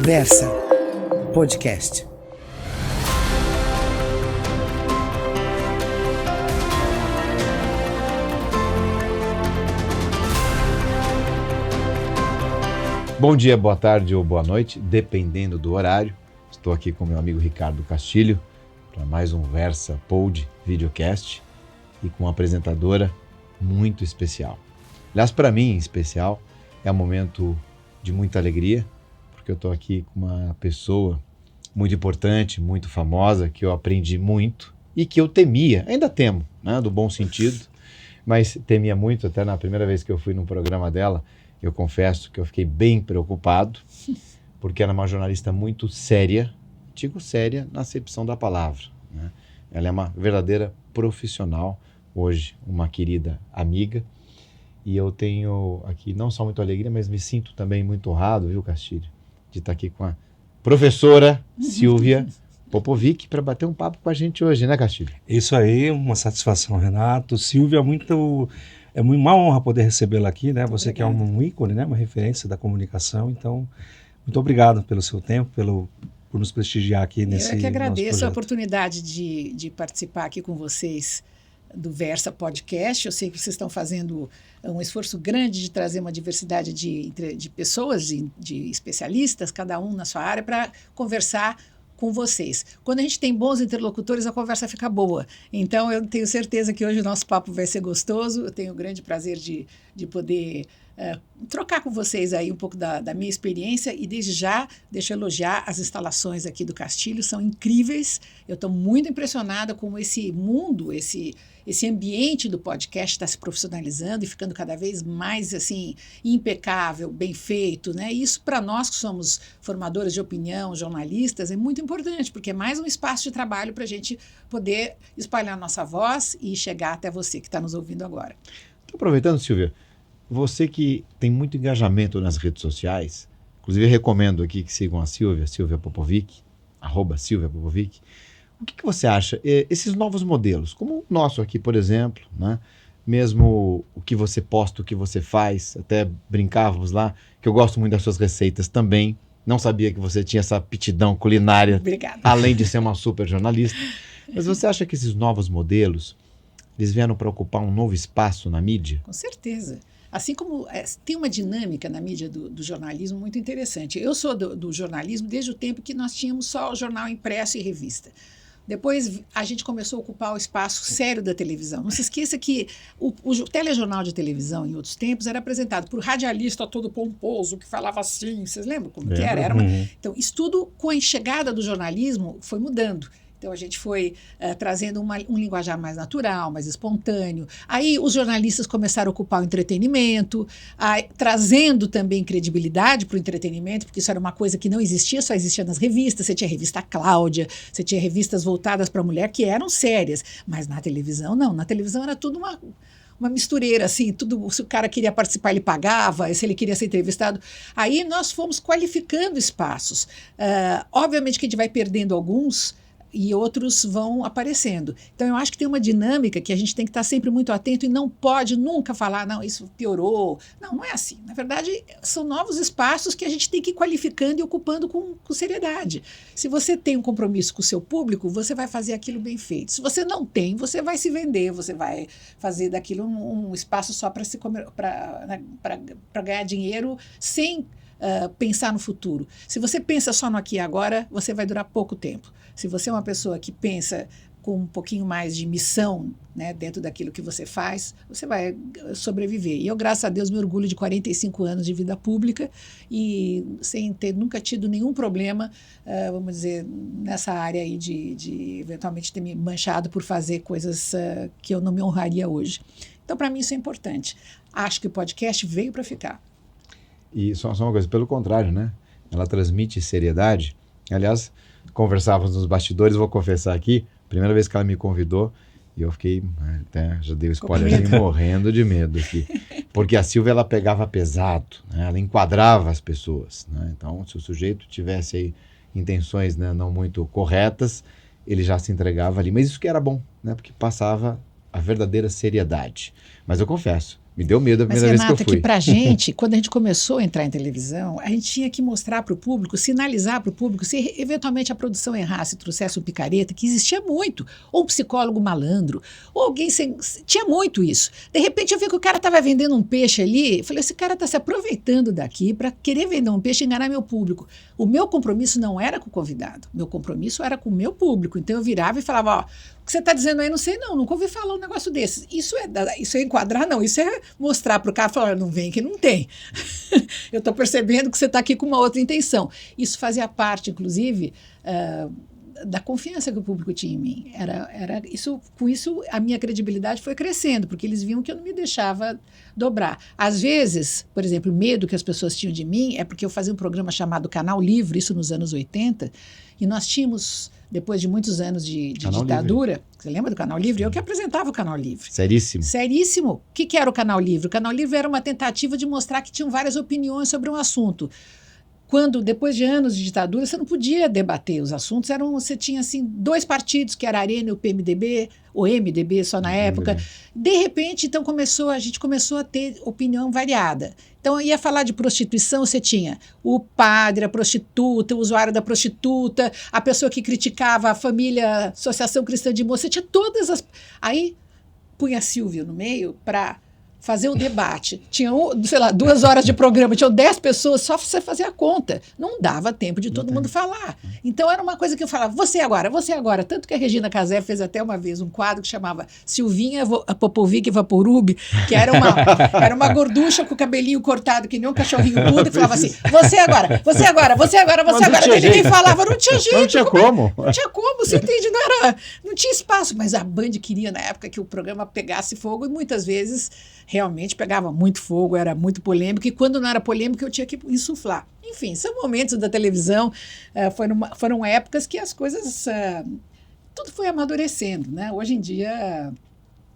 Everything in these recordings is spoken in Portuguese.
Versa Podcast. Bom dia, boa tarde ou boa noite, dependendo do horário. Estou aqui com meu amigo Ricardo Castilho para mais um Versa Pod Videocast e com uma apresentadora muito especial. Aliás, para mim, em especial, é um momento de muita alegria, porque eu estou aqui com uma pessoa muito importante, muito famosa, que eu aprendi muito e que eu temia, ainda temo, né, do bom sentido, mas temia muito. Até na primeira vez que eu fui num programa dela, eu confesso que eu fiquei bem preocupado, porque ela é uma jornalista muito séria, digo séria na acepção da palavra, né? Ela é uma verdadeira profissional, hoje uma querida amiga, e eu tenho aqui não só muita alegria, mas me sinto também muito honrado, viu, Castilho, de estar aqui com a professora Silvia Popovic para bater um papo com a gente hoje, né, Castilho? Isso aí, uma satisfação, Renato. Silvia, é uma honra poder recebê-la aqui, né? Você que é um ícone, né? Uma referência da comunicação. Então, muito obrigado pelo seu tempo, por nos prestigiar aqui nesse. Eu que agradeço a oportunidade de participar aqui com vocês do Versa Podcast. Eu sei que vocês estão fazendo um esforço grande de trazer uma diversidade de pessoas, de especialistas, cada um na sua área, para conversar com vocês. Quando a gente tem bons interlocutores, a conversa fica boa. Então, eu tenho certeza que hoje o nosso papo vai ser gostoso. Eu tenho o grande prazer de poder trocar com vocês aí um pouco da minha experiência, e desde já, deixa eu elogiar as instalações aqui do Castilho, são incríveis. Eu estou muito impressionada com esse mundo, esse ambiente do podcast está se profissionalizando e ficando cada vez mais assim impecável, bem feito, né? E isso, para nós que somos formadores de opinião, jornalistas, é muito importante, porque é mais um espaço de trabalho para a gente poder espalhar nossa voz e chegar até você que está nos ouvindo agora. Estou aproveitando, Silvia, você que tem muito engajamento nas redes sociais, inclusive eu recomendo aqui que sigam a Silvia Popovic, @SilviaPopovic. O que você acha? Esses novos modelos, como o nosso aqui, por exemplo, né? Mesmo o que você posta, o que você faz, até brincávamos lá, que eu gosto muito das suas receitas também. Não sabia que você tinha essa aptidão culinária, Obrigada. Além de ser uma super jornalista. Mas você acha que esses novos modelos, eles vieram para ocupar um novo espaço na mídia? Com certeza. Assim como tem uma dinâmica na mídia do jornalismo muito interessante. Eu sou do jornalismo desde o tempo que nós tínhamos só o jornal impresso e revista. Depois a gente começou a ocupar o espaço sério da televisão. Não se esqueça que o telejornal de televisão, em outros tempos, era apresentado por radialista todo pomposo, que falava assim. Vocês lembram como que era? Então, isso tudo, com a chegada do jornalismo, foi mudando. Então, a gente foi trazendo um linguajar mais natural, mais espontâneo. Aí, os jornalistas começaram a ocupar o entretenimento, trazendo também credibilidade para o entretenimento, porque isso era uma coisa que não existia, só existia nas revistas. Você tinha a revista Cláudia, você tinha revistas voltadas para a mulher que eram sérias, mas na televisão, não. Na televisão era tudo uma mistureira, assim, tudo. Se o cara queria participar, ele pagava, se ele queria ser entrevistado. Aí, nós fomos qualificando espaços. Obviamente que a gente vai perdendo alguns, e outros vão aparecendo. Então, eu acho que tem uma dinâmica que a gente tem que estar sempre muito atento e não pode nunca falar, não, isso piorou. Não, não é assim. Na verdade, são novos espaços que a gente tem que ir qualificando e ocupando com seriedade. Se você tem um compromisso com o seu público, você vai fazer aquilo bem feito. Se você não tem, você vai se vender, você vai fazer daquilo um espaço só para ganhar dinheiro sem pensar no futuro. Se você pensa só no aqui e agora, você vai durar pouco tempo. Se você é uma pessoa que pensa com um pouquinho mais de missão, né, dentro daquilo que você faz, você vai sobreviver. E eu, graças a Deus, me orgulho de 45 anos de vida pública e sem ter nunca tido nenhum problema, vamos dizer, nessa área aí de eventualmente ter me manchado por fazer coisas que eu não me honraria hoje. Então, para mim, isso é importante. Acho que o podcast veio para ficar. E só uma coisa, pelo contrário, né? Ela transmite seriedade. Aliás, conversávamos nos bastidores, vou confessar aqui, primeira vez que ela me convidou, e eu fiquei, até já dei o spoiler, morrendo de medo aqui. Porque a Silvia, ela pegava pesado, né? Ela enquadrava as pessoas, né? Então, se o sujeito tivesse aí intenções, né, não muito corretas, ele já se entregava ali. Mas isso que era bom, né? Porque passava a verdadeira seriedade. Mas eu confesso, Me deu medo a Mas, primeira vez Renato, que eu fui. que pra gente, quando a gente começou a entrar em televisão, a gente tinha que mostrar para o público, sinalizar para o público, se eventualmente a produção errasse, trouxesse um picareta, que existia muito, ou um psicólogo malandro, ou alguém sem... Tinha muito isso. De repente eu vi que o cara estava vendendo um peixe ali, eu falei, esse cara está se aproveitando daqui para querer vender um peixe e enganar meu público. O meu compromisso não era com o convidado, meu compromisso era com o meu público. Então eu virava e falava, ó, o que você está dizendo aí, não sei não, nunca ouvi falar um negócio desse. Isso é enquadrar, não, isso é mostrar para o cara, falar, não vem que não tem. Eu estou percebendo que você está aqui com uma outra intenção. Isso fazia parte, inclusive, da confiança que o público tinha em mim. Com isso, a minha credibilidade foi crescendo, porque eles viam que eu não me deixava dobrar. Às vezes, por exemplo, o medo que as pessoas tinham de mim é porque eu fazia um programa chamado Canal Livre, isso nos anos 80, e nós tínhamos, depois de muitos anos de ditadura, Livre. Você lembra do Canal Livre? Eu que apresentava o Canal Livre. Seríssimo. Seríssimo. O que era o Canal Livre? O Canal Livre era uma tentativa de mostrar que tinham várias opiniões sobre um assunto. Quando, depois de anos de ditadura, você não podia debater os assuntos, você tinha assim 2 partidos, que era a Arena e o PMDB, ou MDB só na época. De repente, então, a gente começou a ter opinião variada. Então, ia falar de prostituição, você tinha o padre, a prostituta, o usuário da prostituta, a pessoa que criticava a família, Associação Cristã de Moça, você tinha todas as... Aí, punha Silvio no meio para fazer o debate. Tinha, 2 horas de programa, tinham 10 pessoas, só você fazer a conta. Não dava tempo de todo mundo falar. Então era uma coisa que eu falava, você agora. Tanto que a Regina Casé fez até uma vez um quadro que chamava Silvinha Popovic Vaporub, que era uma gorducha com o cabelinho cortado, que nem um cachorrinho mudo, e falava assim, você agora. Ninguém falava, não tinha jeito. Não tinha como. Não tinha como, você entende? Não tinha espaço. Mas a Band queria, na época, que o programa pegasse fogo, e muitas vezes realmente pegava muito fogo, era muito polêmico, e quando não era polêmico eu tinha que insuflar. Enfim, são momentos da televisão, foram épocas que as coisas, tudo foi amadurecendo, né? Hoje em dia...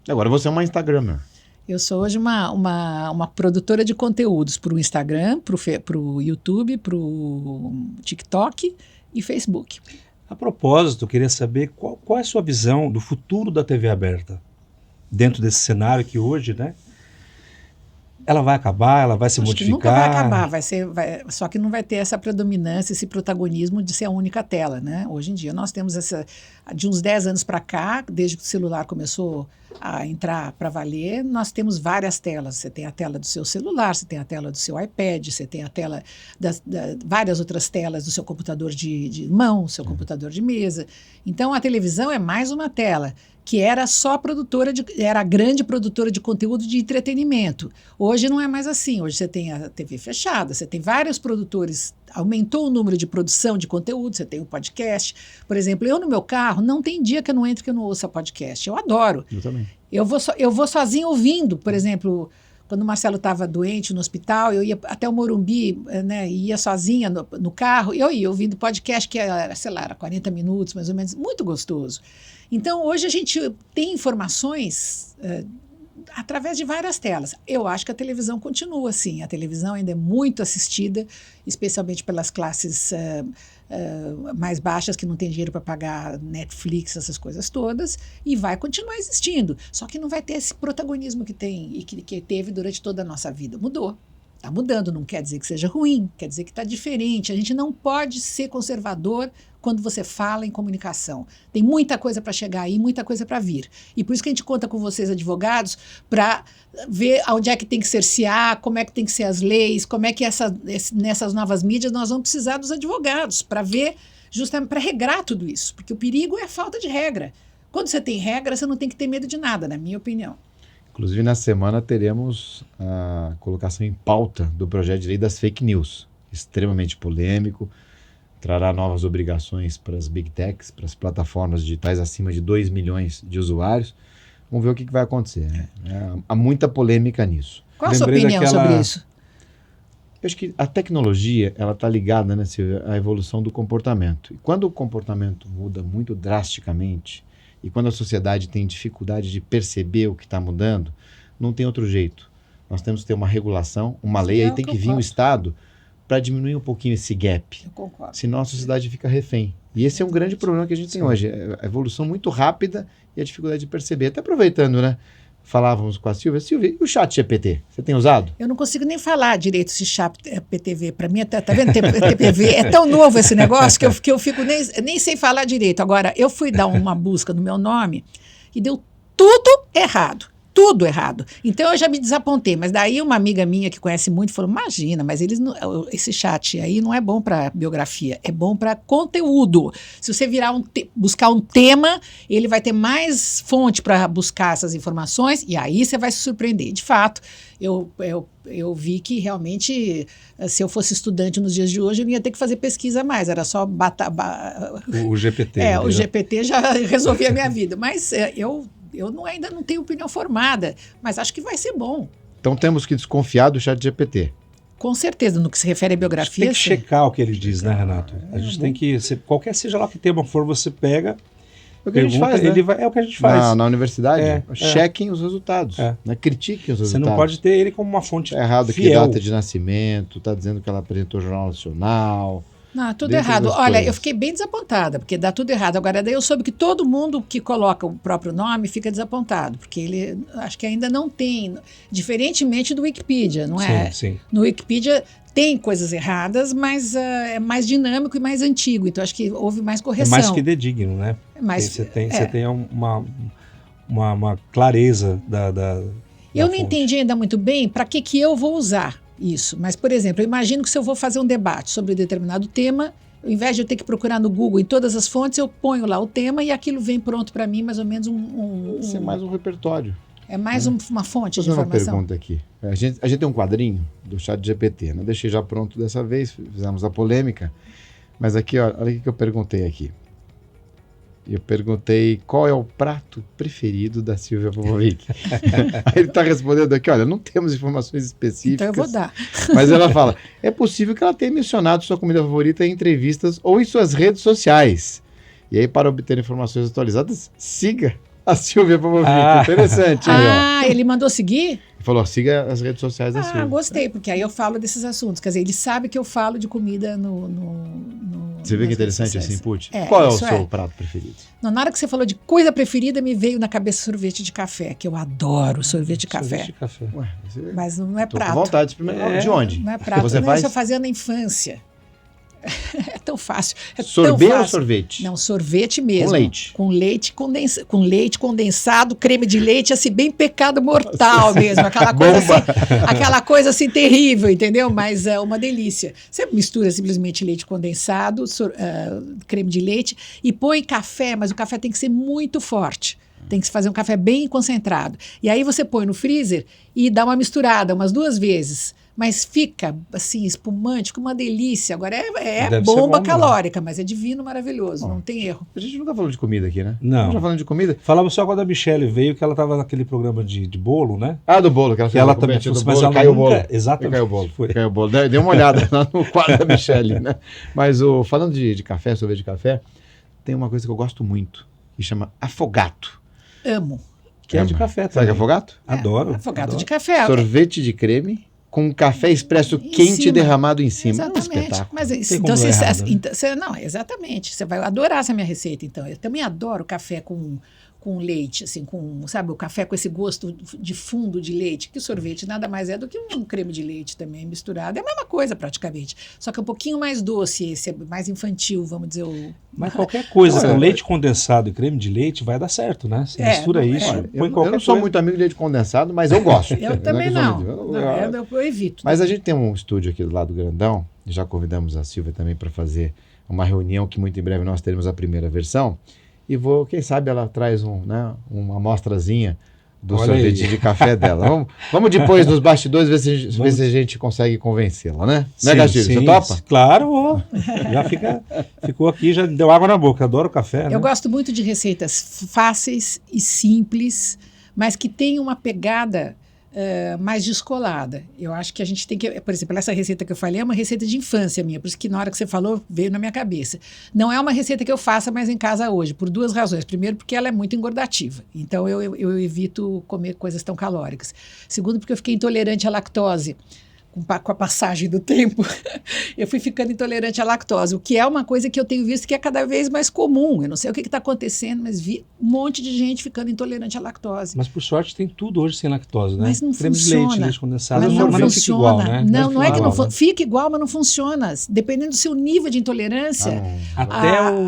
Agora você é uma Instagrammer. Eu sou hoje uma produtora de conteúdos para o Instagram, para o YouTube, para o TikTok e Facebook. A propósito, eu queria saber qual é a sua visão do futuro da TV aberta, dentro desse cenário que hoje, né? Ela vai acabar, ela vai se Acho modificar? que nunca vai acabar, só que não vai ter essa predominância, esse protagonismo de ser a única tela, né? Hoje em dia nós temos de uns 10 anos para cá, desde que o celular começou a entrar para valer, nós temos várias telas. Você tem a tela do seu celular, você tem a tela do seu iPad, você tem a tela várias outras telas do seu computador de mão, seu computador de mesa. Então a televisão é mais uma tela, que era só era a grande produtora de conteúdo de entretenimento. Hoje não é mais assim, hoje você tem a TV fechada, você tem vários produtores, aumentou o número de produção de conteúdo, você tem o podcast. Por exemplo, eu no meu carro, não tem dia que eu não entre que eu não ouça podcast, eu adoro. Eu também. Eu vou sozinho ouvindo, por exemplo... Quando o Marcelo estava doente no hospital, eu ia até o Morumbi, né, ia sozinha no carro, eu ia ouvindo podcast que era, sei lá, era 40 minutos, mais ou menos, muito gostoso. Então, hoje a gente tem informações através de várias telas. Eu acho que a televisão continua assim, a televisão ainda é muito assistida, especialmente pelas classes mais baixas, que não têm dinheiro para pagar Netflix, essas coisas todas, e vai continuar existindo. Só que não vai ter esse protagonismo que tem e que teve durante toda a nossa vida. Mudou. Está mudando, não quer dizer que seja ruim, quer dizer que está diferente. A gente não pode ser conservador quando você fala em comunicação. Tem muita coisa para chegar aí, muita coisa para vir. E por isso que a gente conta com vocês, advogados, para ver onde é que tem que cercear, como é que tem que ser as leis, como é que nessas novas mídias nós vamos precisar dos advogados, para ver, justamente para regrar tudo isso. Porque o perigo é a falta de regra. Quando você tem regra, você não tem que ter medo de nada, na minha opinião. Inclusive, na semana teremos a colocação em pauta do projeto de lei das fake news, extremamente polêmico, trará novas obrigações para as big techs, para as plataformas digitais acima de 2 milhões de usuários. Vamos ver o que vai acontecer, né? Há muita polêmica nisso. Qual a sua opinião sobre isso? Eu acho que a tecnologia está ligada, né, Silvia, à evolução do comportamento. E quando o comportamento muda muito drasticamente, e quando a sociedade tem dificuldade de perceber o que está mudando, não tem outro jeito. Nós temos que ter uma regulação, uma lei, aí tem que vir o Estado para diminuir um pouquinho esse gap. Eu concordo. Senão a sociedade fica refém. E esse é um grande problema que a gente tem hoje. A evolução muito rápida e a dificuldade de perceber. Até aproveitando, né? falávamos com a Silvia. Silvia, e o chat GPT? Você tem usado? Eu não consigo nem falar direito esse chat PTV. Para mim, tá vendo? TPV é tão novo esse negócio que eu fico nem sei falar direito. Agora, eu fui dar uma busca no meu nome e deu tudo errado. Tudo errado. Então eu já me desapontei, mas daí uma amiga minha que conhece muito falou: imagina, mas esse chat aí não é bom para biografia, é bom para conteúdo. Se você buscar um tema, ele vai ter mais fonte para buscar essas informações e aí você vai se surpreender. De fato, eu vi que realmente, se eu fosse estudante nos dias de hoje, eu não ia ter que fazer pesquisa mais, era só o GPT. O GPT já resolvia a minha vida, mas eu ainda não tenho opinião formada, mas acho que vai ser bom. Então temos que desconfiar do chat GPT. Com certeza, no que se refere à biografia. Tem que checar o que ele diz, né, Renato? A gente tem que, qualquer seja lá que tema for, você pega, É o que a gente faz, né? é o que a gente faz. Na universidade, chequem os resultados, né? Critiquem os resultados. Você não pode ter ele como uma fonte Tá errado fiel. que data de nascimento, tá dizendo que ela apresentou o Jornal Nacional. Não, tudo Dentro errado. das Olha, coisas. eu fiquei bem desapontada, porque dá tudo errado. Agora, daí eu soube que todo mundo que coloca o próprio nome fica desapontado, porque ele, acho que ainda não tem, diferentemente do Wikipedia, não é? Sim. No Wikipedia tem coisas erradas, mas é mais dinâmico e mais antigo, então acho que houve mais É correção. mais fidedigno, né? Você tem uma clareza da Eu não fonte. entendi ainda muito bem para que eu vou usar isso. Mas, por exemplo, eu imagino que se eu vou fazer um debate sobre determinado tema, ao invés de eu ter que procurar no Google em todas as fontes, eu ponho lá o tema e aquilo vem pronto para mim, mais ou menos Isso é mais um repertório. É mais uma fonte de Vou fazer uma informação. pergunta aqui. A gente tem um quadrinho do chat GPT, né? Deixei já pronto dessa vez, fizemos a polêmica. Mas aqui, ó, olha o que eu perguntei aqui. Eu perguntei qual é o prato preferido da Silvia Popovic. Aí ele está respondendo aqui, olha, não temos informações específicas. Então eu vou dar. Mas ela fala, é possível que ela tenha mencionado sua comida favorita em entrevistas ou em suas redes sociais. E aí, para obter informações atualizadas, siga a Silvia Popovic. Interessante. Aí, ó. Ele mandou seguir? Ele falou, siga as redes sociais da Silvia. Gostei, porque aí eu falo desses assuntos. Quer dizer, ele sabe que eu falo de comida Você vê que nas interessante redes esse sociais. input? Qual é o isso seu prato preferido? Na hora que você falou de coisa preferida, me veio na cabeça sorvete de café, que eu adoro sorvete de café. Sorvete de café. Ué, você... Mas não é Tô prato. com vontade de experimentar. De onde? Não é prato. Você Não, faz? isso eu fazia na infância. É tão fácil. Sorbet tão ou fácil. sorvete? Não, sorvete mesmo. Com leite? Com leite condensado, creme de leite, assim, bem pecado mortal mesmo. Aquela coisa assim terrível, entendeu? Mas é uma delícia. Você mistura simplesmente leite condensado, creme de leite e põe café, mas o café tem que ser muito forte. Tem que se fazer um café bem concentrado. E aí você põe no freezer e dá uma misturada umas 2 vezes. Mas fica, assim, espumante, com uma delícia. Agora é bomba calórica, mas é divino, maravilhoso, não tem erro. A gente nunca falou de comida aqui, né? Não. Já falando de comida? Falava só quando a Michelle veio, que ela estava naquele programa de bolo, né? Ah, do bolo, que ela fez. Ela também do mas bolo, ela caiu o nunca- bolo. Exatamente. Caiu o bolo. Foi. Caiu o bolo. Dê uma olhada lá no quadro da Michelle, né? Mas falando de café, sorvete de café, tem uma coisa que eu gosto muito, que chama afogato. Amo. Que é de café Sabe também. que é afogato? Adoro. Afogado adoro. de café. Sorvete de creme com café expresso Em quente cima. derramado em cima. É um Exatamente. espetáculo. Mas tem então como dar errado, né? não, exatamente. Você vai adorar essa minha receita, então. Eu também adoro café com leite, assim, sabe, o café com esse gosto de fundo de leite, que o sorvete nada mais é do que um creme de leite também misturado. É a mesma coisa, praticamente. Só que é um pouquinho mais doce, esse é mais infantil, vamos dizer. Mas qualquer coisa Olha, com leite condensado e creme de leite vai dar certo, né? Você mistura isso, Olha, põe eu qualquer não sou coisa. muito amigo de leite condensado, mas eu gosto. Eu também não. Eu evito. Mas a gente tem um estúdio aqui do lado grandão, já convidamos a Silvia também para fazer uma reunião que muito em breve nós teremos a primeira versão. E quem sabe ela traz uma amostrazinha do Olha sorvete aí. de café dela. Vamos depois nos bastidores ver se a gente consegue convencê-la, né? Né, Castilho? Você topa? Claro, ó. Ficou aqui, já deu água na boca. Adoro café, né? Eu gosto muito de receitas fáceis e simples, mas que tem uma pegada mais descolada. Eu acho que a gente tem que... Por exemplo, essa receita que eu falei é uma receita de infância minha, por isso que na hora que você falou, veio na minha cabeça. Não é uma receita que eu faça mais em casa hoje, por 2 razões. Primeiro, porque ela é muito engordativa. Então, eu evito comer coisas tão calóricas. Segundo, porque eu fiquei intolerante à lactose com a passagem do tempo, eu fui ficando intolerante à lactose, o que é uma coisa que eu tenho visto que é cada vez mais comum. Eu não sei o que está acontecendo, mas vi um monte de gente ficando intolerante à lactose. Mas por sorte tem tudo hoje sem lactose, né? Mas não Creme funciona. de leite, leite condensado, Mas não fica igual, né? Não é que não funciona. fica igual, mas não funciona. Dependendo do seu nível de intolerância,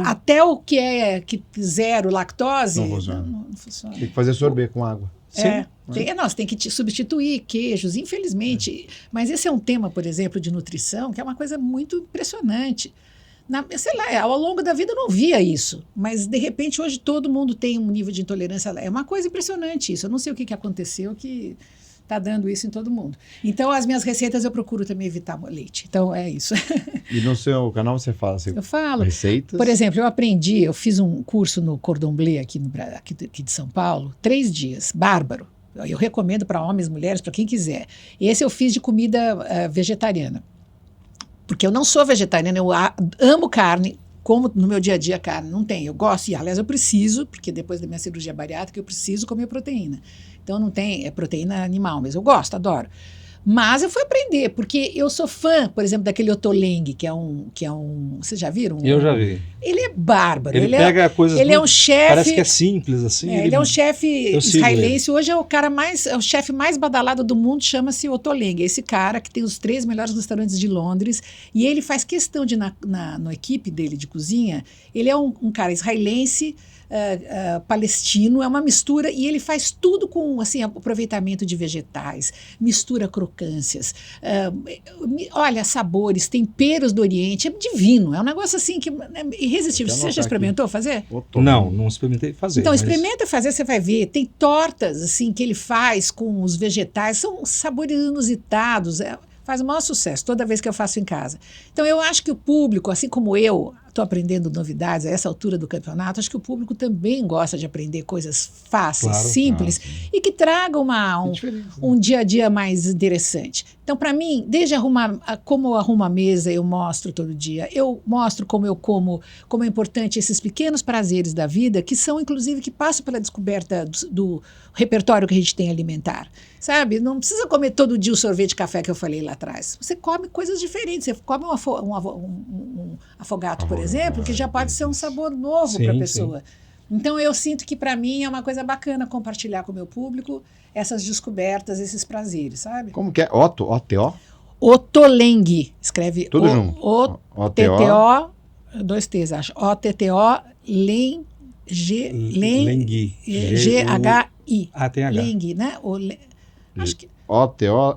até o que é zero lactose, Não funciona. não funciona. Tem que fazer sorvete com água. Você tem que substituir queijos, infelizmente. Mas esse é um tema, por exemplo, de nutrição, que é uma coisa muito impressionante. Sei lá, ao longo da vida eu não via isso, mas de repente hoje todo mundo tem um nível de intolerância. É uma coisa impressionante isso. Eu não sei o que aconteceu que está dando isso em todo mundo. Então, as minhas receitas eu procuro também evitar leite. Então, é isso. E no seu canal você fala assim, Eu falo. receitas? Por exemplo, eu fiz um curso no Cordon Bleu aqui de São Paulo, 3 dias, bárbaro. Eu recomendo para homens, mulheres, para quem quiser. Esse eu fiz de comida vegetariana. Porque eu não sou vegetariana, eu amo carne, como no meu dia a dia carne. Não tem, eu gosto, e aliás eu preciso, porque depois da minha cirurgia bariátrica eu preciso comer proteína. Então não tem proteína animal, mas eu gosto, adoro. Mas eu fui aprender, porque eu sou fã, por exemplo, daquele Otoleng, que é um... Vocês já viram? Eu já vi. Ele é bárbaro. Ele pega coisas... Ele é um chefe... Parece que é simples, assim. Ele é um chefe israelense. Ele. Hoje é o chefe mais badalado do mundo, chama-se Otoleng. Esse cara que tem os 3 melhores restaurantes de Londres. E ele faz questão de, na equipe dele de cozinha, ele é um cara israelense, palestino, é uma mistura, e ele faz tudo com assim, aproveitamento de vegetais, mistura crocâncias, olha, sabores, temperos do Oriente, é divino, é um negócio assim que é irresistível. Você já experimentou fazer? Não experimentei fazer. Então, experimenta fazer, você vai ver, tem tortas assim que ele faz com os vegetais, são sabores inusitados, faz o maior sucesso toda vez que eu faço em casa. Então, eu acho que o público, assim como eu estou aprendendo novidades a essa altura do campeonato, acho que o público também gosta de aprender coisas fáceis, simples, e que tragam um dia a dia mais interessante. Então, para mim, desde como eu arrumo a mesa, eu mostro todo dia. Eu mostro como eu como é importante esses pequenos prazeres da vida, que são, inclusive, que passam pela descoberta do repertório que a gente tem alimentar. Sabe? Não precisa comer todo dia o sorvete de café que eu falei lá atrás. Você come coisas diferentes. Você come um afogato, por exemplo, que já pode ser um sabor novo para a pessoa. Sim. Então, eu sinto que, para mim, é uma coisa bacana compartilhar com o meu público essas descobertas, esses prazeres, sabe? Como que é? O-T-O? Otoleng. Escreve tudo junto. O-T-T-O, 2 T's, acho. O-T-T-O, G-H-I. Tem H. Leng, né? Acho que... O-T-O-L-E-N-G-H-I.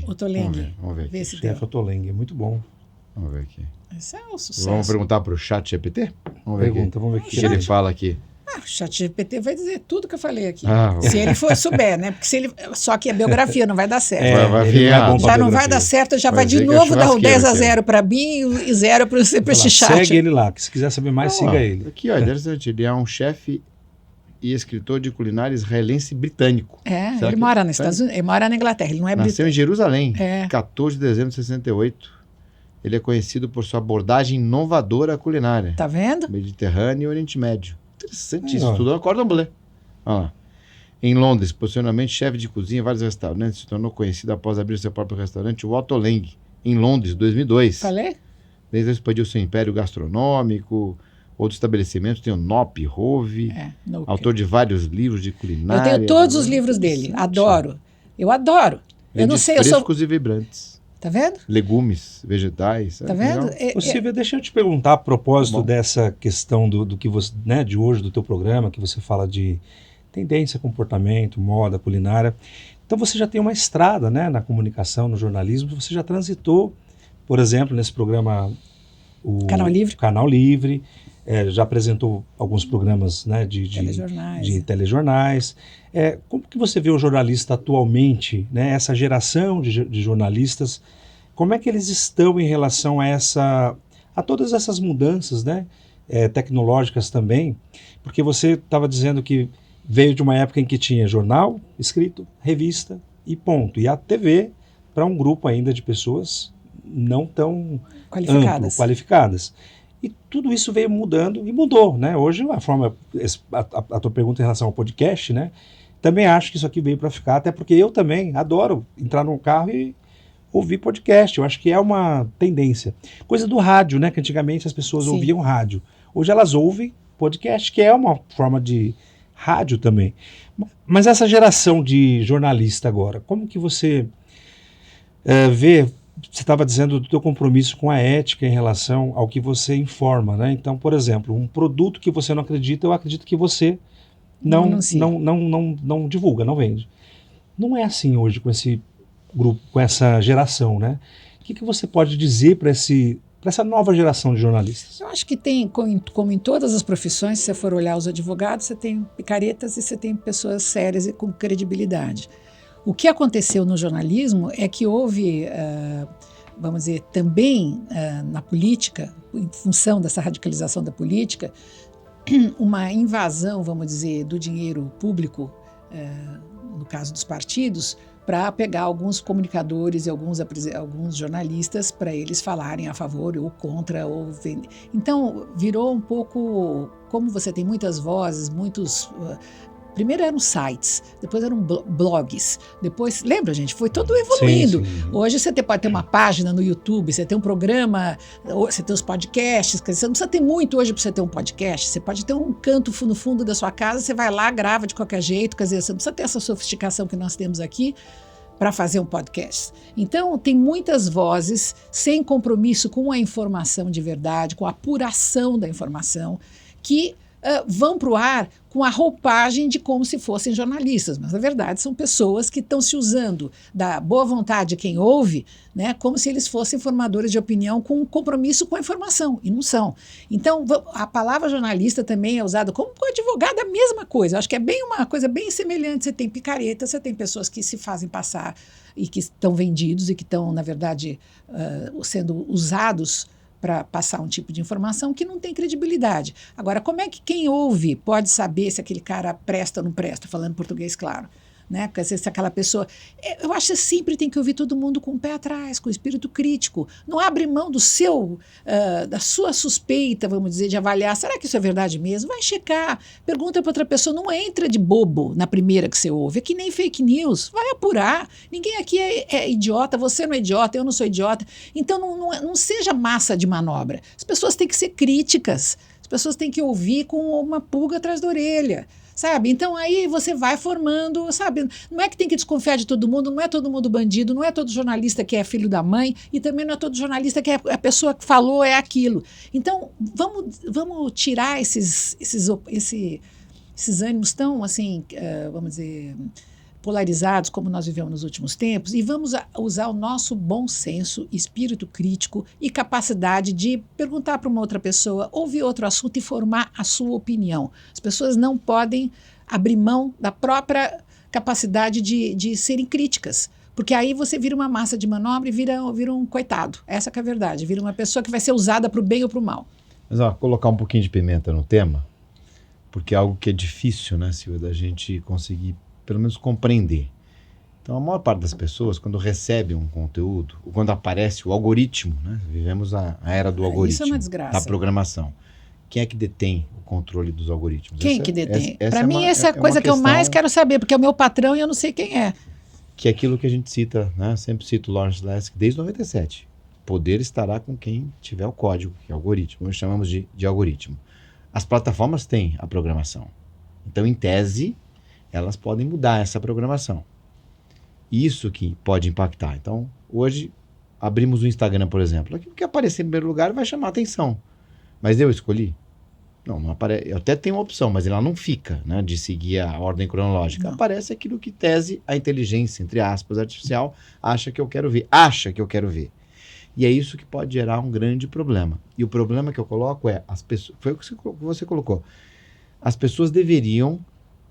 Otoleng. Vamos ver aqui. Chefe Otoleng, é muito bom. Vamos ver aqui. Esse é um sucesso. Vamos perguntar para o ChatGPT? Vamos ver vamos ver o que ele fala aqui. O ChatGPT vai dizer tudo que eu falei aqui. Se ele souber, né? Porque só que a biografia não vai dar certo. Já não vai dar certo, já vai de novo dar um 10-0 para mim e 0 para esse chat. Segue ele lá, que se quiser saber mais, siga ele. Aqui, ó, ele é um chefe e escritor de culinária israelense britânico. Ele mora nos Estados Unidos, ele mora na Inglaterra, ele não é britânico. Nasceu em Jerusalém, 14 de dezembro de 68. Ele é conhecido por sua abordagem inovadora à culinária. Tá vendo? Mediterrâneo e Oriente Médio. Interessante isso, estudou no Cordon Bleu. Olha lá. Em Londres, posicionamento chefe de cozinha em vários restaurantes, se tornou conhecido após abrir seu próprio restaurante, o Otoleng, em Londres, 2002. Falei? Desde expandiu seu império gastronômico. Outros estabelecimentos tem o Nop Hove, autor de vários livros de culinária. Eu tenho todos os livros dele, adoro. Eu adoro. Eu não sei, frescos e vibrantes. Tá vendo? Legumes, vegetais. Tá vendo? Silvia, deixa eu te perguntar a propósito dessa questão do que você, né, de hoje, do teu programa, que você fala de tendência, comportamento, moda, culinária. Então você já tem uma estrada, né, na comunicação, no jornalismo, você já transitou, por exemplo, nesse programa Canal Livre, já apresentou alguns programas, né, de telejornais. Como que você vê o jornalista atualmente, né, essa geração de jornalistas, como é que eles estão em relação a todas essas mudanças, né, tecnológicas também? Porque você estava dizendo que veio de uma época em que tinha jornal escrito, revista e ponto. E a TV para um grupo ainda de pessoas não tão qualificadas. E tudo isso veio mudando e mudou, né? Hoje a tua pergunta em relação ao podcast, né? também acho que isso aqui veio para ficar, até porque eu também adoro entrar no carro e ouvir podcast. Eu acho que é uma tendência. Coisa do rádio, né? Que antigamente as pessoas Sim. ouviam rádio. Hoje elas ouvem podcast, que é uma forma de rádio também. Mas essa geração de jornalista agora, como que você vê? Você estava dizendo do teu compromisso com a ética em relação ao que você informa, né? Então, por exemplo, um produto que você não acredita, eu acredito que você Não anuncia. não divulga, não vende. Não é assim hoje com esse grupo, com essa geração, né? O que você pode dizer para essa nova geração de jornalistas? Eu acho que tem, como em todas as profissões, se você for olhar os advogados, você tem picaretas e você tem pessoas sérias e com credibilidade. O que aconteceu no jornalismo é que houve, vamos dizer, também na política, em função dessa radicalização da política, uma invasão, vamos dizer, do dinheiro público, no caso dos partidos, para pegar alguns comunicadores e alguns jornalistas para eles falarem a favor ou contra. Então, virou um pouco, como você tem muitas vozes, primeiro eram sites, depois eram blogs, depois, lembra, gente, foi todo evoluindo. Sim. Hoje você pode ter uma página no YouTube, você tem um programa, você tem os podcasts, quer dizer, você não precisa ter muito hoje para você ter um podcast, você pode ter um canto no fundo da sua casa, você vai lá, grava de qualquer jeito, quer dizer, você não precisa ter essa sofisticação que nós temos aqui para fazer um podcast. Então, tem muitas vozes sem compromisso com a informação de verdade, com a apuração da informação, que vão para o ar com a roupagem de como se fossem jornalistas, mas na verdade são pessoas que estão se usando da boa vontade de quem ouve, né, como se eles fossem formadores de opinião com um compromisso com a informação, e não são. Então, a palavra jornalista também é usada como advogado, a mesma coisa. Eu acho que é uma coisa bem semelhante. Você tem picareta, você tem pessoas que se fazem passar e que estão vendidos e que estão, na verdade, sendo usados para passar um tipo de informação que não tem credibilidade. Agora, como é que quem ouve pode saber se aquele cara presta ou não presta, falando português claro? Né? Porque se aquela pessoa... Eu acho que você sempre tem que ouvir todo mundo com o pé atrás, com o espírito crítico. Não abre mão da sua suspeita, vamos dizer, de avaliar. Será que isso é verdade mesmo? Vai checar. Pergunta para outra pessoa. Não entra de bobo na primeira que você ouve. É que nem fake news. Vai apurar. Ninguém aqui é idiota. Você não é idiota, eu não sou idiota. Então não seja massa de manobra. As pessoas têm que ser críticas. As pessoas têm que ouvir com uma pulga atrás da orelha. Sabe? Então aí você vai formando, sabe? Não é que tem que desconfiar de todo mundo, não é todo mundo bandido, não é todo jornalista que é filho da mãe e também não é todo jornalista que é a pessoa que falou é aquilo. Então vamos tirar esses ânimos tão, assim, vamos dizer, polarizados como nós vivemos nos últimos tempos e vamos usar o nosso bom senso, espírito crítico e capacidade de perguntar para uma outra pessoa, ouvir outro assunto e formar a sua opinião. As pessoas não podem abrir mão da própria capacidade de serem críticas, porque aí você vira uma massa de manobra e vira um coitado. Essa que é a verdade, vira uma pessoa que vai ser usada para o bem ou para o mal. Mas colocar um pouquinho de pimenta no tema, porque é algo que é difícil, né, Silvia, da gente conseguir pelo menos compreender. Então, a maior parte das pessoas, quando recebe um conteúdo, ou quando aparece o algoritmo, né? Vivemos a era do algoritmo, isso é uma desgraça. Da programação. Quem é que detém o controle dos algoritmos? Quem que detém? Para mim, essa é a coisa que eu mais quero saber, porque é o meu patrão e eu não sei quem é. Que é aquilo que a gente cita, né? Sempre cito o Lawrence Lessig desde 97. Poder estará com quem tiver o código, que é o algoritmo. Nós chamamos de algoritmo. As plataformas têm a programação. Então, em tese, elas podem mudar essa programação. Isso que pode impactar. Então, hoje, abrimos o Instagram, por exemplo. Aquilo que aparecer em primeiro lugar vai chamar atenção. Mas eu escolhi? Não aparece. Eu até tenho uma opção, mas ela não fica, né, de seguir a ordem cronológica. Não. Aparece aquilo que tese a inteligência, entre aspas, artificial, acha que eu quero ver. E é isso que pode gerar um grande problema. E o problema que eu coloco é, as pessoas, foi o que você colocou, as pessoas deveriam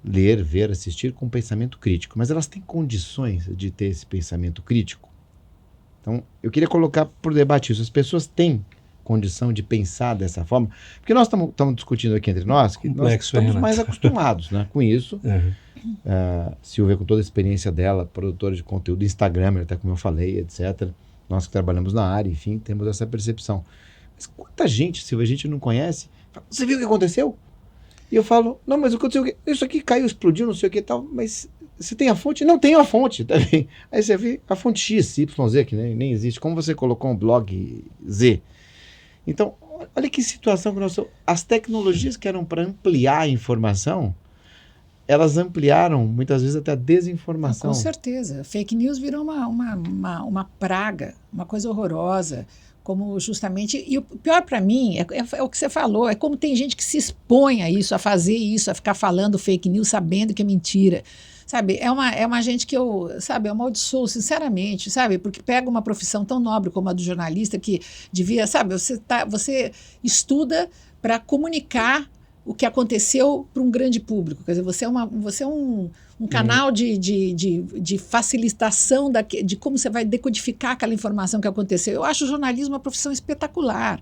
ler, ver, assistir com pensamento crítico, mas elas têm condições de ter esse pensamento crítico? Então, eu queria colocar por debate isso. As pessoas têm condição de pensar dessa forma? Porque nós estamos discutindo aqui entre nós que nós estamos mais acostumados, né, com isso. Silvia, com toda a experiência dela, produtora de conteúdo, Instagram, até como eu falei, etc. Nós que trabalhamos na área, enfim, temos essa percepção. Mas quanta gente, Silvia, a gente não conhece? Você viu o que aconteceu? E eu falo, não, mas aconteceu o quê? Isso aqui caiu, explodiu, não sei o que e tal, mas você tem a fonte? Não tenho a fonte, tá bem? Aí você vê a fonte X, Y, Z, que nem existe. Como você colocou um blog Z? Então, olha que situação que nós estamos... As tecnologias que eram para ampliar a informação, elas ampliaram, muitas vezes, até a desinformação. Com certeza. Fake news virou uma praga, uma coisa horrorosa. Como justamente... E o pior para mim é o que você falou, é como tem gente que se expõe a isso, a fazer isso, a ficar falando fake news sabendo que é mentira. Sabe, é uma gente que eu amaldiçoo, sinceramente, sabe? Porque pega uma profissão tão nobre como a do jornalista que devia, sabe? Você estuda para comunicar o que aconteceu para um grande público. Quer dizer, você é um canal de facilitação de como você vai decodificar aquela informação que aconteceu. Eu acho o jornalismo uma profissão espetacular,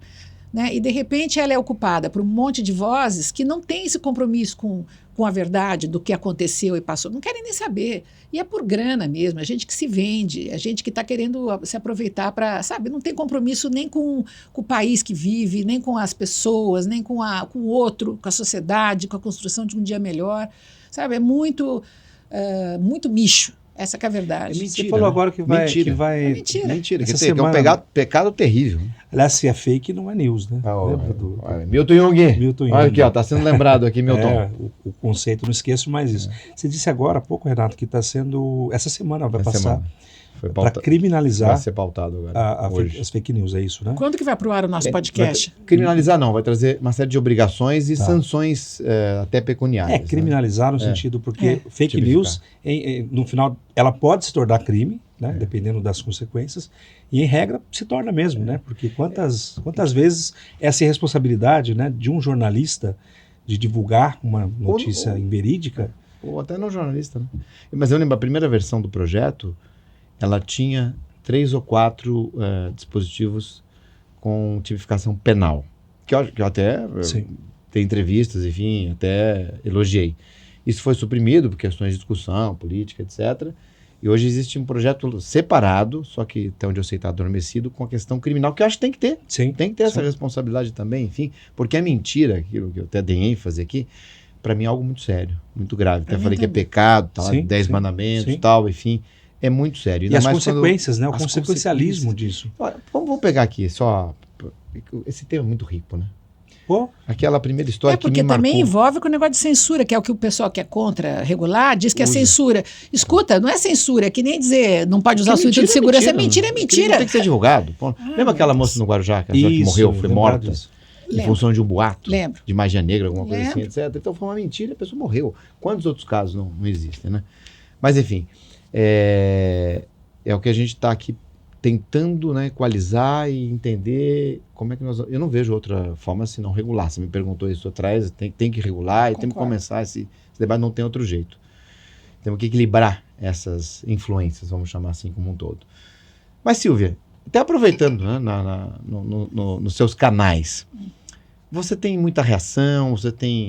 né? E, de repente, ela é ocupada por um monte de vozes que não têm esse compromisso com a verdade do que aconteceu e passou. Não querem nem saber. E é por grana mesmo. É gente que se vende, é gente que está querendo se aproveitar para, sabe, não tem compromisso nem com o país que vive, nem com as pessoas, nem com o outro, com a sociedade, com a construção de um dia melhor. Sabe, é muito micho. Essa que é a verdade. É mentira, você falou agora que vai... Mentira. É mentira. Mentira, Essa que semana... é um pecado terrível. Aliás, se é fake, não é news, né? Olha, do... Milton Jung. Milton Jung. Olha aqui, ó, tá sendo lembrado aqui, Milton. O conceito, não esqueço mais isso. Você disse agora há pouco, Renato, que está sendo... Essa semana vai passar para criminalizar vai ser pautado agora, as fake news, é isso, né? Quando que vai pro ar o nosso podcast? Criminalizar não, vai trazer uma série de obrigações e sanções até pecuniárias. Criminalizar no sentido porque fake news, no final, ela pode se tornar crime, né? Dependendo das consequências, e em regra se torna mesmo, né? Porque quantas vezes essa irresponsabilidade, né, de um jornalista de divulgar uma notícia inverídica... Ou até não jornalista, né? Mas eu lembro, a primeira versão do projeto, ela tinha 3 ou 4 dispositivos com tipificação penal, que eu até tem entrevistas, enfim, até elogiei. Isso foi suprimido por questões de discussão, política, etc. E hoje existe um projeto separado, só que até onde eu sei está adormecido, com a questão criminal, que eu acho que tem que ter. Sim. Tem que ter essa responsabilidade também, enfim, porque é mentira, aquilo que eu até dei ênfase aqui, para mim é algo muito sério, muito grave. Até falei que é pecado, tá, 10 mandamentos, tal, enfim... É muito sério. E as consequências, né? O consequencialismo disso. Olha, vamos pegar aqui só... Esse tema é muito rico, né? Pô. Aquela primeira história que me porque marcou. também envolve com o negócio de censura, que é o que o pessoal que é contra regular diz que é censura. Escuta, não é censura, é que nem dizer não pode usar o cinto de segurança. É mentira. Tem que ser divulgado. Lembra aquela moça no Guarujá, que morreu, foi morta? Em função de um boato? Lembro. De magia negra, alguma coisa assim, etc. Então foi uma mentira, a pessoa morreu. Quantos outros casos não existem, né? Mas enfim... É o que a gente está aqui tentando, né, equalizar e entender como é que nós... Eu não vejo outra forma senão regular. Você me perguntou isso atrás, tem que regular. Concordo. E temos que começar esse debate, não tem outro jeito. Temos que equilibrar essas influências, vamos chamar assim, como um todo. Mas, Silvia, até aproveitando, né, nos seus canais, você tem muita reação,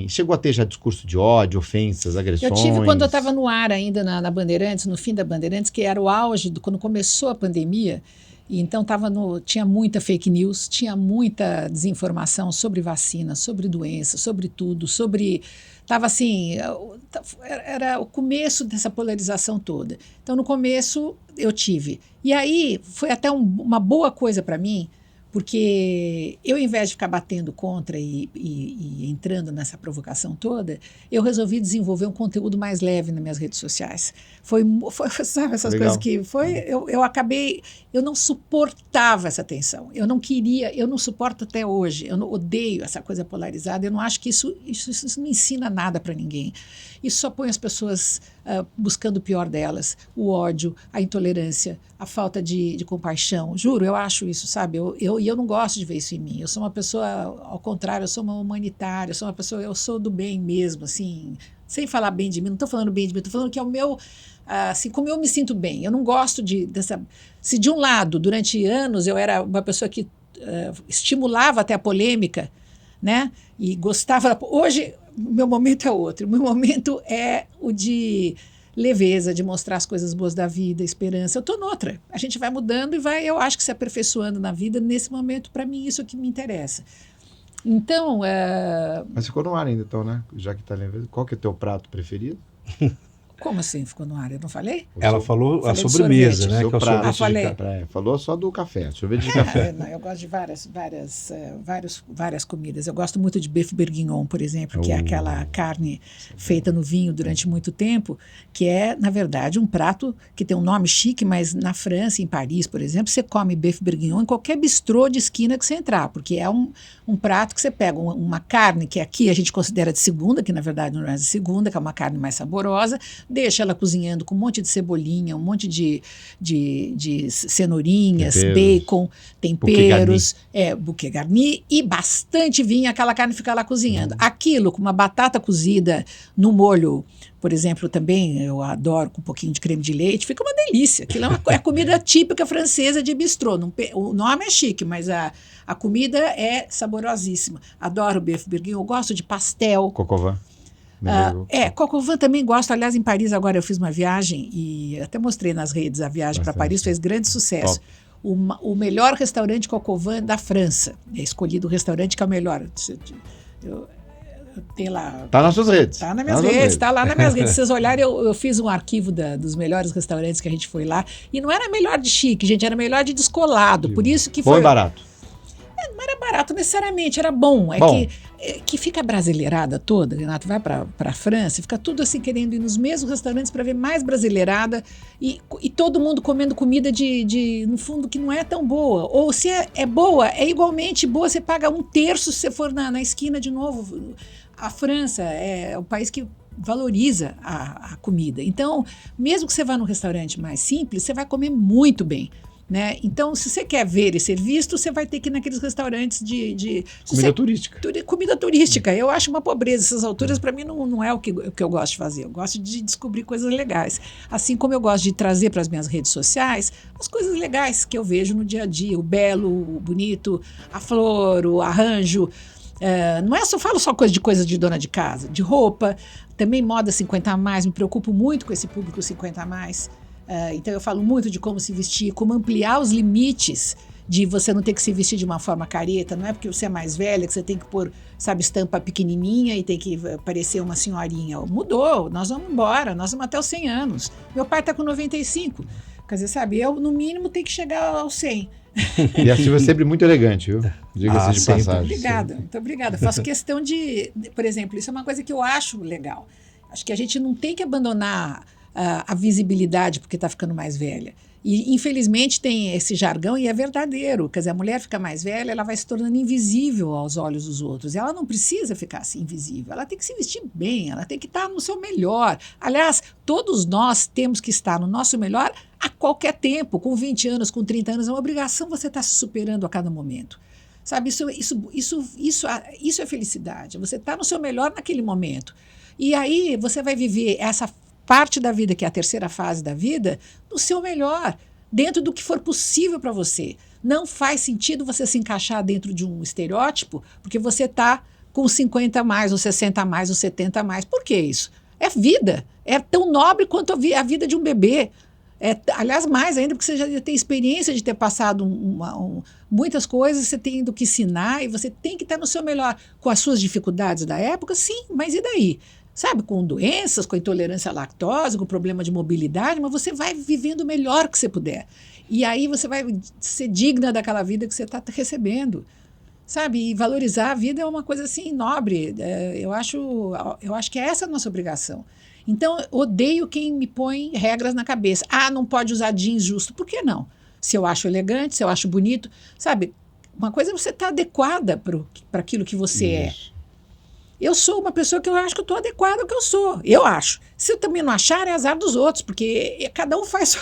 chegou a ter já discurso de ódio, ofensas, agressões? Eu tive quando eu estava no ar ainda na Bandeirantes, no fim da Bandeirantes, que era o auge, quando começou a pandemia, e então tinha muita fake news, tinha muita desinformação sobre vacina, sobre doença, sobre tudo, estava assim, era o começo dessa polarização toda. Então, no começo, eu tive. E aí, foi até uma boa coisa para mim, porque eu, ao invés de ficar batendo contra e entrando nessa provocação toda, eu resolvi desenvolver um conteúdo mais leve nas minhas redes sociais. Foi sabe, essas Legal. coisas que eu não suportava essa tensão. Eu não suporto até hoje. Eu odeio essa coisa polarizada. Eu não acho que isso não ensina nada para ninguém. Isso só põe as pessoas buscando o pior delas, o ódio, a intolerância, a falta de compaixão. Juro, eu acho isso, sabe? Eu não gosto de ver isso em mim. Eu sou uma pessoa, ao contrário, eu sou uma humanitária, eu sou do bem mesmo, assim, sem falar bem de mim, não estou falando bem de mim, estou falando que é o meu, assim, como eu me sinto bem. Eu não gosto dessa... Se de um lado, durante anos, eu era uma pessoa que estimulava até a polêmica, né? E gostava... Hoje, meu momento é outro. O meu momento é o de leveza, de mostrar as coisas boas da vida, esperança. Eu estou noutra. A gente vai mudando e eu acho que se aperfeiçoando na vida. Nesse momento, para mim, isso é o que me interessa. Então, Mas ficou no ar ainda, então, né? Já que tá lembrando, qual que é o teu prato preferido? como assim ficou no ar? Eu não falei? Ela falou a Falei de sobremesa, sorvete. né? Seu Que é o prato. sorvete falei. de café. Falou só do café, sorvete de café. Não, eu gosto de várias comidas. Eu gosto muito de beef bourguignon, por exemplo, que é aquela carne feita no vinho durante muito tempo, que é, na verdade, um prato que tem um nome chique, mas na França, em Paris, por exemplo, você come beef bourguignon em qualquer bistrô de esquina que você entrar, porque é um prato que você pega uma carne que aqui a gente considera de segunda, que na verdade não é de segunda, que é uma carne mais saborosa, deixa ela cozinhando com um monte de cebolinha, um monte de cenourinhas, bacon, temperos, bouquet garni e bastante vinho, aquela carne fica lá cozinhando. Aquilo com uma batata cozida no molho, por exemplo, também eu adoro com um pouquinho de creme de leite, fica uma delícia. Aquilo é comida típica francesa de bistrô. O nome é chique, mas a comida é saborosíssima. Adoro beef bourguignon, eu gosto de pastel. Coq au vin. Coq au vin também gosto. Aliás, em Paris agora eu fiz uma viagem e até mostrei nas redes a viagem para Paris, fez grande sucesso. O melhor restaurante Coq au vin da França. É escolhido o restaurante que é o melhor. Tem lá. Tá nas suas redes. Tá nas minhas redes, tá lá nas minhas redes. Se vocês olharem, eu fiz um arquivo dos melhores restaurantes que a gente foi lá. E não era melhor de chique, gente, era melhor de descolado. Por isso que foi. Bom e barato. Não era barato necessariamente, era bom. Que fica a brasileirada toda, Renato, vai para a França, fica tudo assim querendo ir nos mesmos restaurantes para ver mais brasileirada e todo mundo comendo comida no fundo, que não é tão boa. Ou se é boa, é igualmente boa, você paga 1/3 se você for na esquina de novo. A França é o país que valoriza a comida. Então, mesmo que você vá num restaurante mais simples, você vai comer muito bem. Né? Então, se você quer ver e ser visto, você vai ter que ir naqueles restaurantes de turística. Comida turística. Eu acho uma pobreza. Essas alturas, para mim, não é o que eu gosto de fazer. Eu gosto de descobrir coisas legais. Assim como eu gosto de trazer para as minhas redes sociais as coisas legais que eu vejo no dia a dia. O belo, o bonito, a flor, o arranjo. Não é só, falo só coisa de dona de casa, de roupa. Também moda 50+. Me preocupo muito com esse público 50+. Então eu falo muito de como se vestir, como ampliar os limites de você não ter que se vestir de uma forma careta. Não é porque você é mais velha que você tem que pôr, sabe, estampa pequenininha e tem que parecer uma senhorinha. Mudou, nós vamos embora, nós vamos até os 100 anos. Meu pai está com 95. Quer dizer, sabe, eu no mínimo tenho que chegar aos 100. E a Silvia é sempre muito elegante, viu? Diga-se de sempre. passagem. Obrigada, muito obrigada. Faço questão por exemplo, isso é uma coisa que eu acho legal. Acho que a gente não tem que abandonar a visibilidade porque está ficando mais velha. E, infelizmente, tem esse jargão e é verdadeiro. Quer dizer, a mulher fica mais velha, ela vai se tornando invisível aos olhos dos outros. E ela não precisa ficar assim invisível. Ela tem que se vestir bem, ela tem que estar no seu melhor. Aliás, todos nós temos que estar no nosso melhor a qualquer tempo. Com 20 anos, com 30 anos, é uma obrigação você estar se superando a cada momento. Sabe, isso é felicidade. Você está no seu melhor naquele momento. E aí você vai viver essa parte da vida, que é a terceira fase da vida, no seu melhor, dentro do que for possível para você. Não faz sentido você se encaixar dentro de um estereótipo, porque você está com 50+, ou 60+, ou 70+. Por que isso? É vida. É tão nobre quanto a vida de um bebê. Aliás, mais ainda, porque você já tem experiência de ter passado muitas coisas, você tem do que ensinar e você tem que estar no seu melhor. Com as suas dificuldades da época, sim, mas e daí? Sabe, com doenças, com intolerância à lactose, com problema de mobilidade, mas você vai vivendo o melhor que você puder. E aí você vai ser digna daquela vida que você está recebendo. Sabe, e valorizar a vida é uma coisa assim nobre. Eu acho que essa é a nossa obrigação. Então, odeio quem me põe regras na cabeça. Não pode usar jeans justo. Por que não? Se eu acho elegante, se eu acho bonito. Sabe, uma coisa é você estar adequada para aquilo que você é. Eu sou uma pessoa que eu acho que eu estou adequada ao que eu sou. Eu acho. Se eu também não achar, é azar dos outros, porque cada um faz.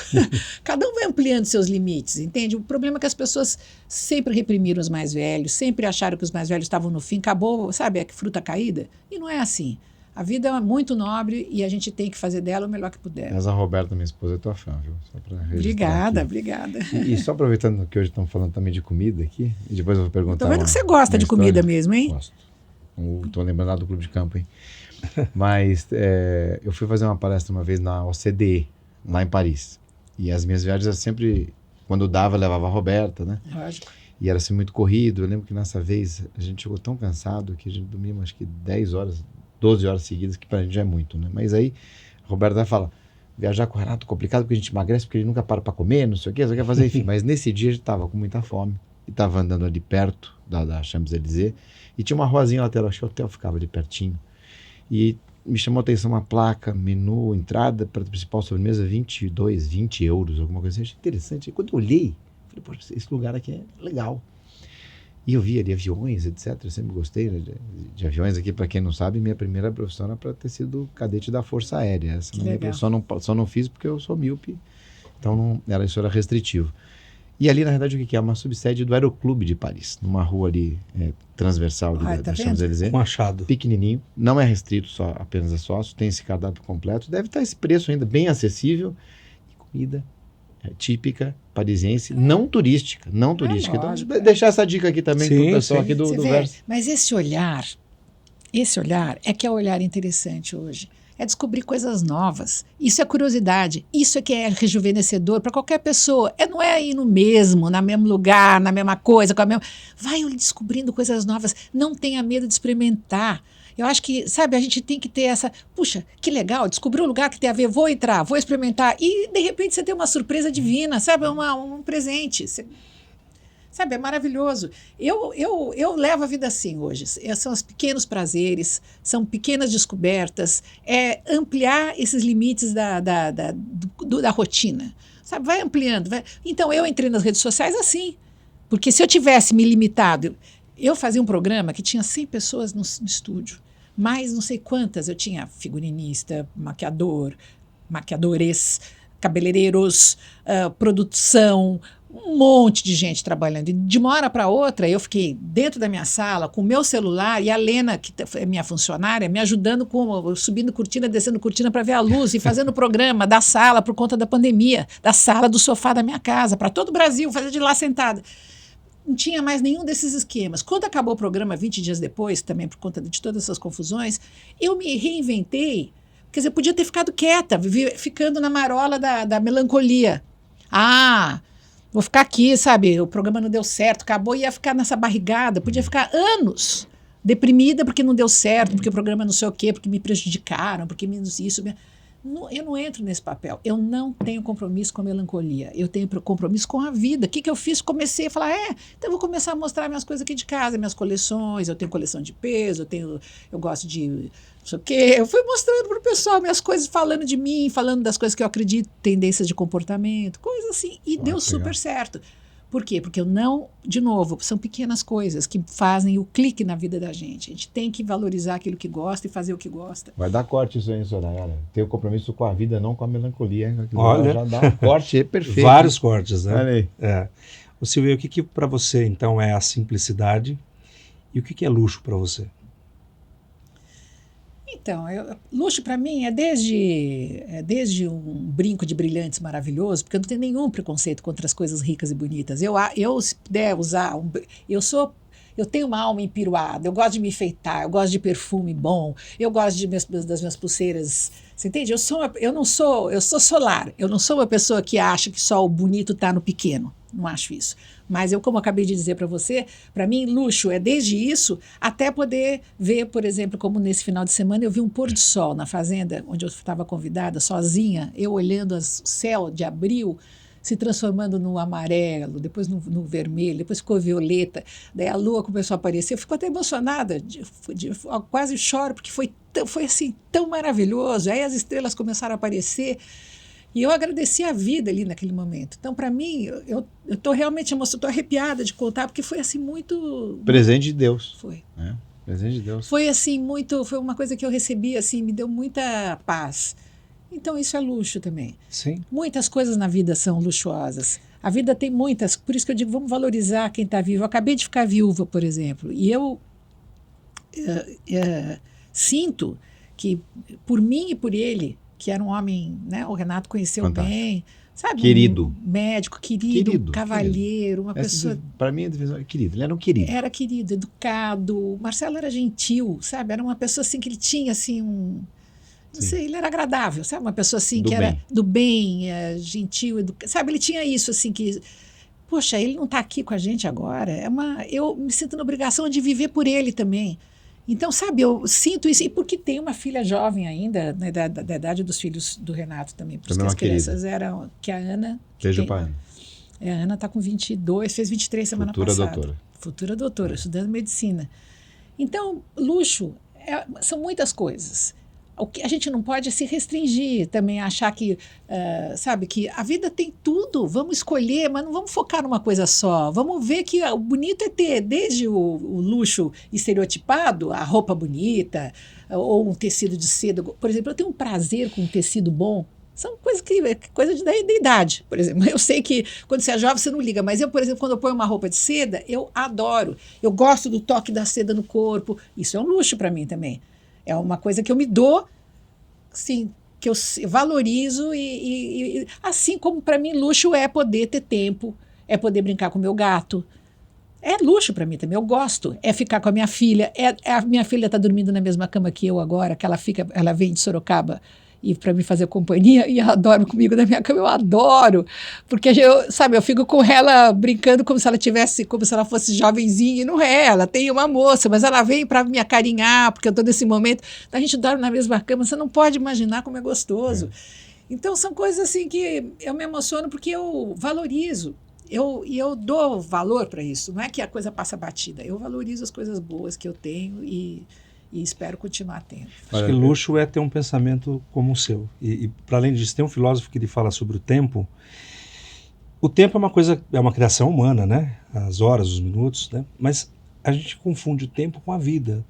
Cada um vai ampliando seus limites, entende? O problema é que as pessoas sempre reprimiram os mais velhos, sempre acharam que os mais velhos estavam no fim, acabou, sabe, a fruta caída. E não é assim. A vida é muito nobre e a gente tem que fazer dela o melhor que puder. Mas a Roberta, minha esposa, é tua fã, viu? Só pra registrar Obrigada. E só aproveitando que hoje estamos falando também de comida aqui, e depois eu vou perguntar. Estou vendo que você gosta de comida mesmo, hein? Gosto. Estou lembrando lá do Clube de Campo, hein? Mas eu fui fazer uma palestra uma vez na OCDE, lá em Paris. E as minhas viagens eu sempre, quando dava, eu levava a Roberta, né? Lógico. E era assim muito corrido. Eu lembro que nessa vez a gente chegou tão cansado que a gente dormia acho que 10 horas, 12 horas seguidas, que pra gente já é muito, né? Mas aí a Roberta fala, viajar com o Renato é complicado porque a gente emagrece, porque ele nunca para pra comer, não sei o que, só quer fazer, enfim. Mas nesse dia a gente tava com muita fome e tava andando ali perto da Champs-Élysées e tinha uma ruazinha lateral, acho que o hotel ficava ali pertinho. E me chamou a atenção uma placa, menu, entrada, prato principal, sobremesa, 22, 20 euros, alguma coisa assim. Achei interessante. E quando eu olhei, falei, poxa, esse lugar aqui é legal. E eu vi ali aviões, etc. Eu sempre gostei, né, de aviões aqui. Para quem não sabe, minha primeira profissão era para ter sido cadete da Força Aérea. Essa minha profissão só não fiz porque eu sou míope, então isso era restritivo. E ali, na verdade, o que é? Uma subsede do Aeroclube de Paris, numa rua ali transversal da Champs-Élysées. Um achado. Pequenininho, não é restrito só apenas a sócio, tem esse cardápio completo. Deve estar esse preço ainda bem acessível. E comida típica parisiense, não turística. Então, deixar essa dica aqui também para o pessoal aqui do Versa. Mas esse olhar é que é o olhar interessante hoje. É descobrir coisas novas. Isso é curiosidade. Isso é que é rejuvenescedor para qualquer pessoa. Não é ir no mesmo lugar, na mesma coisa, com a mesma... Vai descobrindo coisas novas. Não tenha medo de experimentar. Eu acho que, sabe, a gente tem que ter essa... Puxa, que legal, descobri um lugar que tem a ver, vou entrar, vou experimentar. E, de repente, você tem uma surpresa divina, sabe? Um presente. Sabe, é maravilhoso. Eu levo a vida assim hoje. São os pequenos prazeres, são pequenas descobertas, é ampliar esses limites da rotina. Sabe, vai ampliando. Então, eu entrei nas redes sociais assim, porque se eu tivesse me limitado... Eu fazia um programa que tinha 100 pessoas no estúdio, mais não sei quantas. Eu tinha figurinista, maquiador, maquiadores, cabeleireiros, produção, um monte de gente trabalhando. E de uma hora para outra, eu fiquei dentro da minha sala com o meu celular e a Lena, que é minha funcionária, me ajudando subindo cortina, descendo cortina para ver a luz e fazendo o programa da sala por conta da pandemia, da sala do sofá da minha casa, para todo o Brasil, fazer de lá sentada. Não tinha mais nenhum desses esquemas. Quando acabou o programa, 20 dias depois, também por conta de todas essas confusões, eu me reinventei. Quer dizer, eu podia ter ficado quieta, ficando na marola da melancolia. Vou ficar aqui, sabe? O programa não deu certo, acabou, ia ficar nessa barrigada. Podia ficar anos deprimida porque não deu certo, porque o programa não sei o quê, porque me prejudicaram, porque isso... Eu não entro nesse papel. Eu não tenho compromisso com a melancolia. Eu tenho compromisso com a vida. O que eu fiz? Comecei a falar, então eu vou começar a mostrar minhas coisas aqui de casa, minhas coleções. Eu tenho coleção de peso, eu gosto de não sei o quê. Eu fui mostrando para o pessoal minhas coisas, falando de mim, falando das coisas que eu acredito, tendências de comportamento, coisas assim. E deu super certo. Por quê? Porque de novo, são pequenas coisas que fazem o clique na vida da gente. A gente tem que valorizar aquilo que gosta e fazer o que gosta. Vai dar corte isso aí, Soraya. Ter o compromisso com a vida, não com a melancolia. Hein? Olha, já dá um corte perfeito. Vários cortes, né? Olha aí. O Silvio, o que para você, então, é a simplicidade e o que é luxo para você? Então, luxo para mim é desde um brinco de brilhantes maravilhoso, porque eu não tenho nenhum preconceito contra as coisas ricas e bonitas. Eu se puder usar, eu tenho uma alma empiroada, eu gosto de me enfeitar, eu gosto de perfume bom, eu gosto das minhas pulseiras. Você entende? Eu sou solar. Eu não sou uma pessoa que acha que só o bonito está no pequeno. Não acho isso. Mas como eu acabei de dizer para você, para mim, luxo é desde isso até poder ver, por exemplo, como nesse final de semana eu vi um pôr de sol na fazenda, onde eu estava convidada, sozinha, eu olhando o céu de abril se transformando no amarelo, depois no vermelho, depois ficou violeta, daí a lua começou a aparecer. Eu fico até emocionada, quase choro, porque foi assim tão maravilhoso. Aí as estrelas começaram a aparecer. E eu agradeci a vida ali naquele momento. Então, para mim, eu estou realmente emocionada, estou arrepiada de contar, porque foi assim muito... Presente de Deus. Foi. Presente de Deus. Foi assim foi uma coisa que eu recebi, assim, me deu muita paz. Então, isso é luxo também. Sim. Muitas coisas na vida são luxuosas. A vida tem muitas, por isso que eu digo, vamos valorizar quem está vivo. Eu acabei de ficar viúva, por exemplo, e eu sinto que, por mim e por ele, que era um homem, né? O Renato conheceu Fantástico. bem, sabe? Querido. Um médico querido, cavalheiro, uma pessoa... Para mim, é querido. Ele era um querido. Era querido, educado. O Marcelo era gentil, sabe? Era uma pessoa assim que ele tinha assim não sei, ele era agradável, sabe? Uma pessoa assim que era do bem, gentil, sabe? Ele tinha isso assim que... poxa, ele não está aqui com a gente agora. Eu me sinto na obrigação de viver por ele também. Então, sabe, eu sinto isso. E porque tem uma filha jovem ainda, né, da idade dos filhos do Renato também. Porque Também as uma querida. crianças eram... Que a Ana... Beijo pra Ana. A Ana está com 22, fez 23 semana Futura passada. doutora. Futura doutora, estudando medicina. Então, luxo são muitas coisas. O que a gente não pode é se restringir também, achar que, sabe, que a vida tem tudo, vamos escolher, mas não vamos focar numa coisa só. Vamos ver que o bonito é ter desde o luxo estereotipado, a roupa bonita, ou um tecido de seda. Por exemplo, eu tenho um prazer com um tecido bom. São coisas coisa da idade, por exemplo. Eu sei que quando você é jovem você não liga, mas eu, por exemplo, quando eu ponho uma roupa de seda, eu adoro. Eu gosto do toque da seda no corpo. Isso é um luxo para mim também. É uma coisa que eu me dou, sim, que eu valorizo e assim como para mim luxo é poder ter tempo, é poder brincar com o meu gato. É luxo para mim também, eu gosto. É ficar com a minha filha. A minha filha está dormindo na mesma cama que eu agora, que ela vem de Sorocaba e para me fazer companhia, e ela dorme comigo na minha cama, eu adoro, porque eu fico com ela brincando como se ela fosse jovenzinha, e não é, ela tem uma moça, mas ela vem para me acarinhar, porque eu estou nesse momento, a gente dorme na mesma cama, você não pode imaginar como é gostoso. Então são coisas assim que eu me emociono porque eu valorizo, e eu dou valor para isso, não é que a coisa passa batida, eu valorizo as coisas boas que eu tenho e espero continuar tendo. Acho que luxo é ter um pensamento como o seu. E para além disso, tem um filósofo que ele fala sobre o tempo. O tempo é uma criação humana, né? As horas, os minutos, né? Mas a gente confunde o tempo com a vida.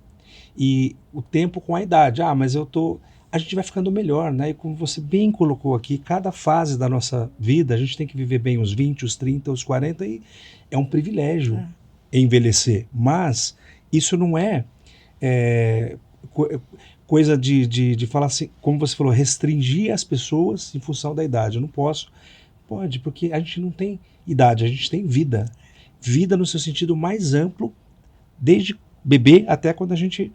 E o tempo com a idade. Mas a gente vai ficando melhor, né? E como você bem colocou aqui, cada fase da nossa vida, a gente tem que viver bem os 20, os 30, os 40, e é um privilégio envelhecer. Mas isso não é coisa de falar assim, como você falou, restringir as pessoas em função da idade. Eu não posso. Pode, porque a gente não tem idade, a gente tem vida. Vida no seu sentido mais amplo, desde bebê até quando a gente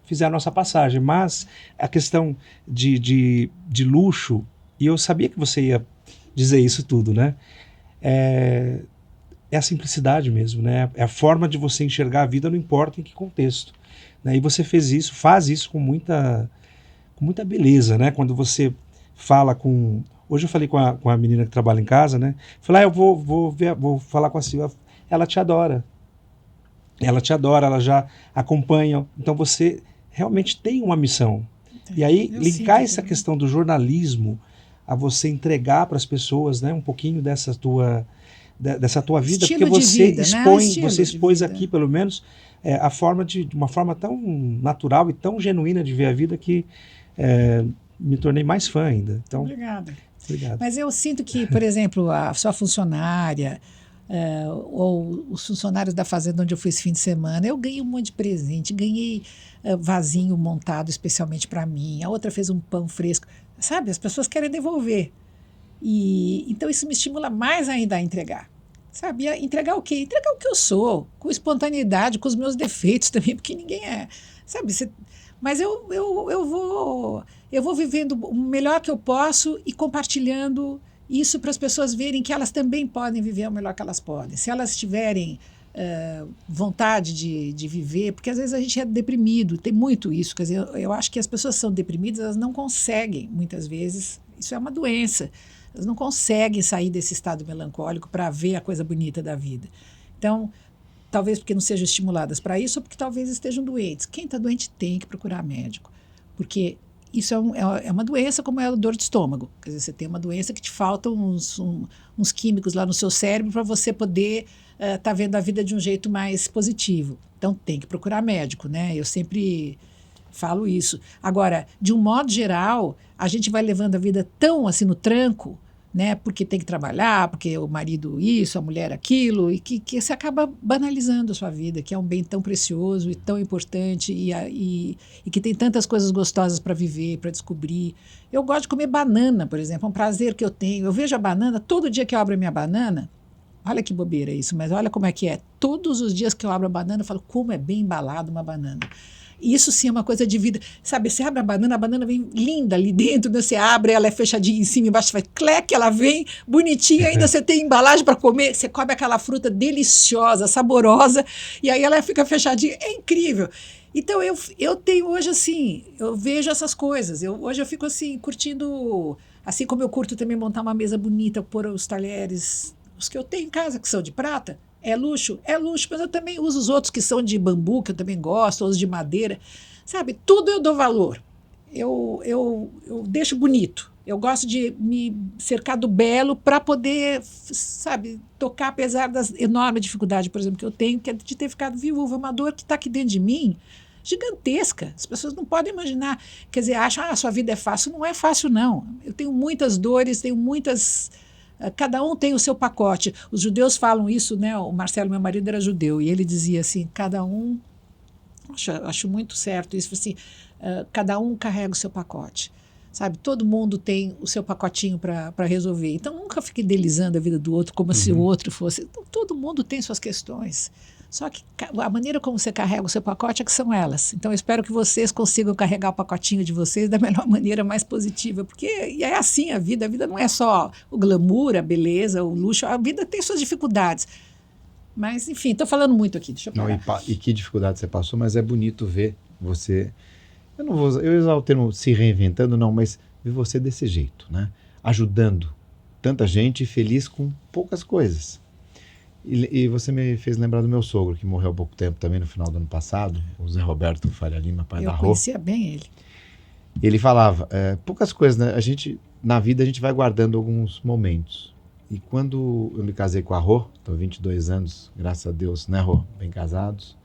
fizer a nossa passagem. Mas a questão de luxo, e eu sabia que você ia dizer isso tudo, né? É a simplicidade mesmo, né? É a forma de você enxergar a vida, não importa em que contexto. E você faz isso com muita beleza, né? Quando você fala com... Hoje eu falei com a menina que trabalha em casa, né? Falei, eu vou falar com a Silvia. Ela te adora, ela já acompanha. Então você realmente tem uma missão. E aí linkar essa questão do jornalismo a você entregar para as pessoas, né, um pouquinho dessa tua vida, Estilo porque você vida, expõe, né? você expôs aqui pelo menos de uma forma tão natural e tão genuína de ver a vida que me tornei mais fã ainda. Então, obrigada. Obrigado. Mas eu sinto que, por exemplo, a sua funcionária ou os funcionários da fazenda onde eu fui esse fim de semana, eu ganhei um monte de presente, ganhei vasinho montado especialmente para mim, a outra fez um pão fresco, sabe? As pessoas querem devolver. Então isso me estimula mais ainda a entregar. Sabe? Entregar o quê? Entregar o que eu sou, com espontaneidade, com os meus defeitos também, porque ninguém é. Sabe? Mas eu vou vivendo o melhor que eu posso e compartilhando isso para as pessoas verem que elas também podem viver o melhor que elas podem. Se elas tiverem vontade de viver, porque às vezes a gente é deprimido, tem muito isso. Quer dizer, eu acho que as pessoas são deprimidas, elas não conseguem, muitas vezes, isso é uma doença. Elas não conseguem sair desse estado melancólico para ver a coisa bonita da vida. Então, talvez porque não sejam estimuladas para isso, ou porque talvez estejam doentes. Quem está doente tem que procurar médico, porque isso é uma doença como é a dor de estômago. Quer dizer, você tem uma doença que te faltam uns químicos lá no seu cérebro para você poder estar vendo a vida de um jeito mais positivo. Então, tem que procurar médico, né? Eu sempre falo isso. Agora, de um modo geral, a gente vai levando a vida tão assim no tranco, né? Porque tem que trabalhar, porque o marido isso, a mulher aquilo, e que você acaba banalizando a sua vida, que é um bem tão precioso e tão importante e que tem tantas coisas gostosas para viver, para descobrir. Eu gosto de comer banana, por exemplo, é um prazer que eu tenho. Eu vejo a banana, todo dia que eu abro a minha banana, olha que bobeira isso, mas olha como é que é. Todos os dias que eu abro a banana, eu falo como é bem embalado uma banana. Isso sim é uma coisa de vida. Sabe, você abre a banana vem linda ali dentro, né? Você abre, ela é fechadinha em cima, embaixo, faz cleque, ela vem bonitinha, ainda você tem embalagem para comer, você come aquela fruta deliciosa, saborosa, e aí ela fica fechadinha. É incrível. Então, eu tenho hoje, assim, eu vejo essas coisas. Hoje eu fico, assim, curtindo, assim como eu curto também montar uma mesa bonita, pôr os talheres, os que eu tenho em casa, que são de prata. É luxo, mas eu também uso os outros que são de bambu, que eu também gosto, os de madeira. Sabe, tudo eu dou valor. Eu deixo bonito. Eu gosto de me cercar do belo para poder, sabe, tocar apesar das enormes dificuldades, por exemplo, que eu tenho, que é de ter ficado viúva. Uma dor que está aqui dentro de mim, gigantesca. As pessoas não podem imaginar. Quer dizer, acham, a sua vida é fácil. Não é fácil, não. Eu tenho muitas dores, tenho muitas... Cada um tem o seu pacote. Os judeus falam isso, né? O Marcelo, meu marido, era judeu, e ele dizia assim, cada um... Acho muito certo isso, assim, cada um carrega o seu pacote. Sabe, todo mundo tem o seu pacotinho para resolver. Então, nunca fique idealizando a vida do outro como se o outro fosse... Então, todo mundo tem suas questões. Só que a maneira como você carrega o seu pacote é que são elas. Então, eu espero que vocês consigam carregar o pacotinho de vocês da melhor maneira, mais positiva. Porque é assim a vida. A vida não é só o glamour, a beleza, o luxo. A vida tem suas dificuldades. Mas, enfim, estou falando muito aqui. Deixa eu parar. Não, e que dificuldade você passou, mas é bonito ver você... Eu não vou usar o termo se reinventando, não, mas ver você desse jeito, né? Ajudando tanta gente, feliz com poucas coisas. E você me fez lembrar do meu sogro, que morreu há pouco tempo também, no final do ano passado, o Zé Roberto Faria Lima, pai da Rô. Eu conhecia bem ele. Ele falava, poucas coisas, né? Na vida a gente vai guardando alguns momentos. E quando eu me casei com a Rô, estou 22 anos, graças a Deus, né, Rô? Bem casados.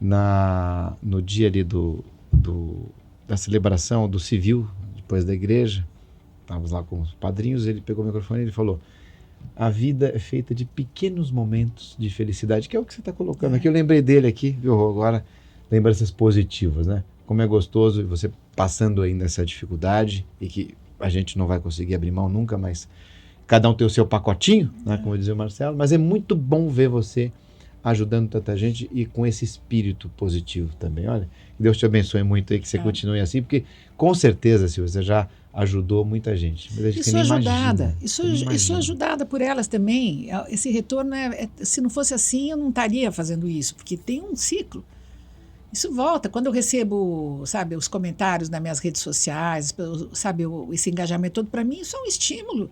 No dia ali da celebração do civil, depois da igreja, estávamos lá com os padrinhos, ele pegou o microfone e ele falou: a vida é feita de pequenos momentos de felicidade, que é o que você está colocando aqui. Eu lembrei dele aqui, viu, agora, lembranças positivas, né? Como é gostoso você passando ainda essa dificuldade e que a gente não vai conseguir abrir mão nunca, mas cada um tem o seu pacotinho, né, como dizia o Marcelo, mas é muito bom ver você ajudando tanta gente e com esse espírito positivo também. Olha, que Deus te abençoe muito aí, que você continue assim, porque com certeza, Silvia, você já ajudou muita gente. E sou ajudada, sou ajudada por elas também. Esse retorno, se não fosse assim, eu não estaria fazendo isso, porque tem um ciclo. Isso volta. Quando eu recebo, sabe, os comentários nas minhas redes sociais, sabe, esse engajamento todo, para mim isso é um estímulo.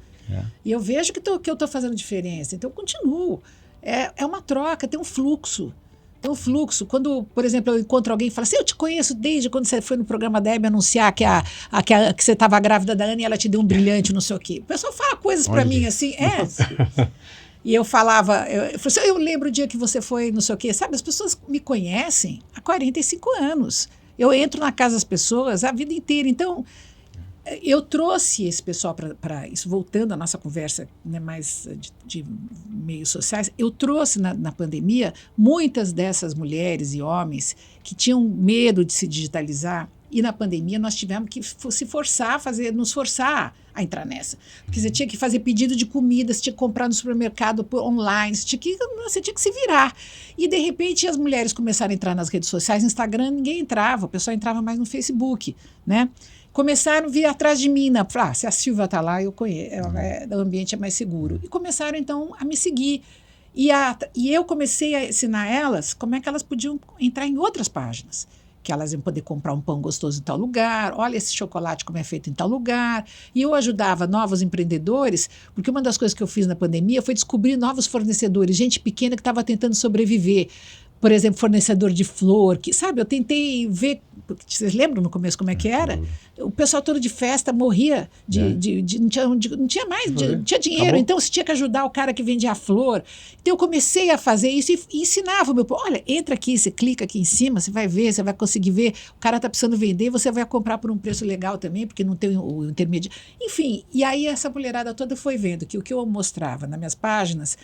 E eu vejo que eu estou fazendo diferença, então eu continuo. É uma troca, tem um fluxo. Tem um fluxo. Quando, por exemplo, eu encontro alguém e falo assim, eu te conheço desde quando você foi no programa da Hebe anunciar que você estava grávida da Ana e ela te deu um brilhante, não sei o quê. O pessoal fala coisas para mim assim, E eu falava, eu falei assim, eu lembro o dia que você foi, não sei o quê. Sabe, as pessoas me conhecem há 45 anos. Eu entro na casa das pessoas a vida inteira. Então, eu trouxe esse pessoal para isso, voltando à nossa conversa, né, mais de meios sociais, eu trouxe na pandemia muitas dessas mulheres e homens que tinham medo de se digitalizar, e na pandemia nós tivemos que nos forçar a entrar nessa. Porque você tinha que fazer pedido de comida, você tinha que comprar no supermercado online, você tinha que se virar. E, de repente, as mulheres começaram a entrar nas redes sociais, no Instagram ninguém entrava, o pessoal entrava mais no Facebook, né? Começaram a vir atrás de mim, se a Silvia está lá, eu conheço, o ambiente é mais seguro. E começaram, então, a me seguir. E eu comecei a ensinar elas como é que elas podiam entrar em outras páginas. Que elas iam poder comprar um pão gostoso em tal lugar, olha esse chocolate como é feito em tal lugar. E eu ajudava novos empreendedores, porque uma das coisas que eu fiz na pandemia foi descobrir novos fornecedores, gente pequena que estava tentando sobreviver. Por exemplo, fornecedor de flor, que, sabe, eu tentei ver, vocês lembram no começo como é que era? O pessoal todo de festa morria, não tinha mais, não tinha dinheiro, acabou. Então você tinha que ajudar o cara que vendia a flor. Então eu comecei a fazer isso e ensinava o meu povo, olha, entra aqui, você clica aqui em cima, você vai ver, você vai conseguir ver, o cara está precisando vender, você vai comprar por um preço legal também, porque não tem o intermediário. Enfim, e aí essa mulherada toda foi vendo que o que eu mostrava nas minhas páginas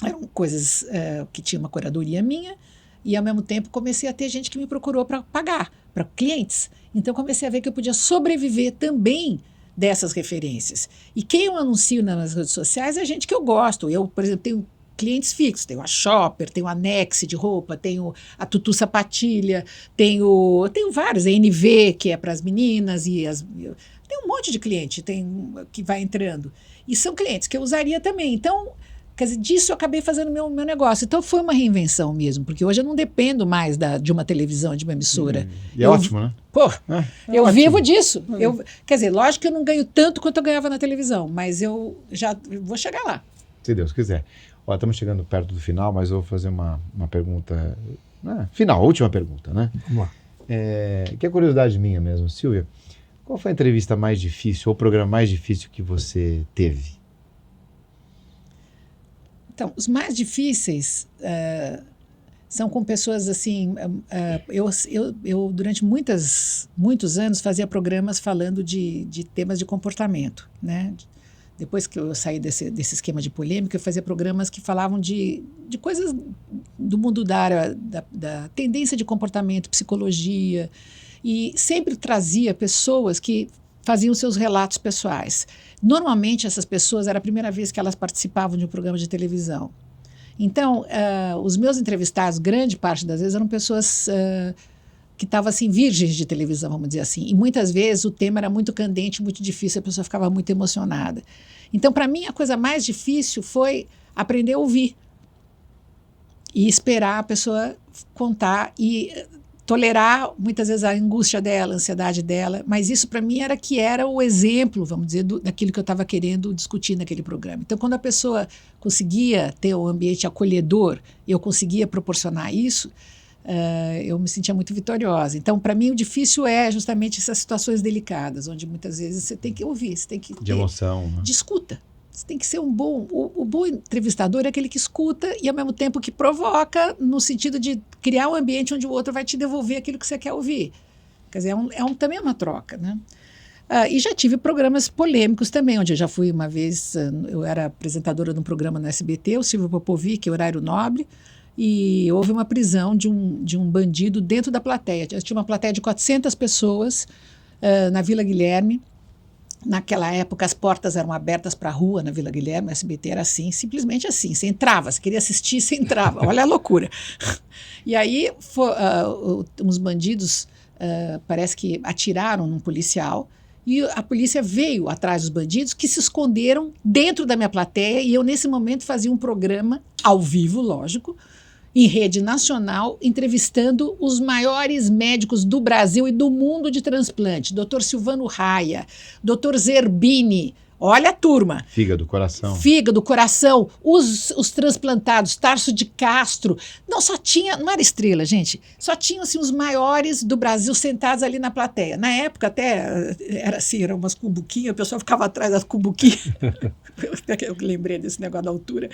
eram coisas que tinha uma curadoria minha, e ao mesmo tempo comecei a ter gente que me procurou para pagar, para clientes. Então comecei a ver que eu podia sobreviver também dessas referências. E quem eu anuncio nas redes sociais é gente que eu gosto. Eu, por exemplo, tenho clientes fixos. Tenho a Shopper, tenho a Nexe de roupa, tenho a Tutu Sapatilha, tenho vários, a NV, que é para as meninas, tem um monte de cliente que vai entrando. E são clientes que eu usaria também. Então, quer dizer, disso eu acabei fazendo meu negócio. Então, foi uma reinvenção mesmo, porque hoje eu não dependo mais de uma televisão, de uma emissora. E é ótimo, né? Pô, eu ótimo. vivo disso. Quer dizer, lógico que eu não ganho tanto quanto eu ganhava na televisão, mas eu já vou chegar lá. Se Deus quiser. Ó, estamos chegando perto do final, mas eu vou fazer uma pergunta... final, última pergunta, né? Vamos lá. Que é curiosidade minha mesmo. Silvia, qual foi a entrevista mais difícil ou o programa mais difícil que você teve? Então, os mais difíceis são com pessoas assim... eu durante muitos anos, fazia programas falando de temas de comportamento, né? Depois que eu saí desse esquema de polêmica, eu fazia programas que falavam de coisas do mundo da área da tendência de comportamento, psicologia, e sempre trazia pessoas que faziam seus relatos pessoais. Normalmente, essas pessoas, era a primeira vez que elas participavam de um programa de televisão. Então, os meus entrevistados, grande parte das vezes, eram pessoas que estavam assim, virgens de televisão, vamos dizer assim. E muitas vezes o tema era muito candente, muito difícil, a pessoa ficava muito emocionada. Então, para mim, a coisa mais difícil foi aprender a ouvir e esperar a pessoa contar e tolerar, muitas vezes, a angústia dela, a ansiedade dela. Mas isso, para mim, era o exemplo, vamos dizer, daquilo que eu estava querendo discutir naquele programa. Então, quando a pessoa conseguia ter um ambiente acolhedor, eu conseguia proporcionar isso, eu me sentia muito vitoriosa. Então, para mim, o difícil é justamente essas situações delicadas, onde muitas vezes você tem que ouvir, você tem que ter... De emoção. Né? De escuta. Você tem que ser um bom... O bom entrevistador é aquele que escuta e, ao mesmo tempo, que provoca, no sentido de criar um ambiente onde o outro vai te devolver aquilo que você quer ouvir. Quer dizer, também é uma troca, né? E já tive programas polêmicos também, onde eu já fui uma vez... eu era apresentadora de um programa no SBT, o Silvio Popovic, Horário Nobre, e houve uma prisão de um bandido dentro da plateia. Tinha uma plateia de 400 pessoas na Vila Guilherme. Naquela época, as portas eram abertas para a rua na Vila Guilherme, o SBT era assim, simplesmente assim. Você entrava, você queria assistir, você entrava. Olha a loucura. E aí, uns bandidos, parece que atiraram num policial, e a polícia veio atrás dos bandidos, que se esconderam dentro da minha plateia, e eu, nesse momento, fazia um programa, ao vivo, lógico, em rede nacional, entrevistando os maiores médicos do Brasil e do mundo de transplante. Dr. Silvano Raia, Dr. Zerbini, olha a turma. Fígado, coração. Fígado, coração, os transplantados, Tarso de Castro. Não era estrela, gente. Só tinham assim, os maiores do Brasil sentados ali na plateia. Na época até era assim, eram umas cumbuquinhas, o pessoal ficava atrás das cumbuquinhas. Eu lembrei desse negócio da altura.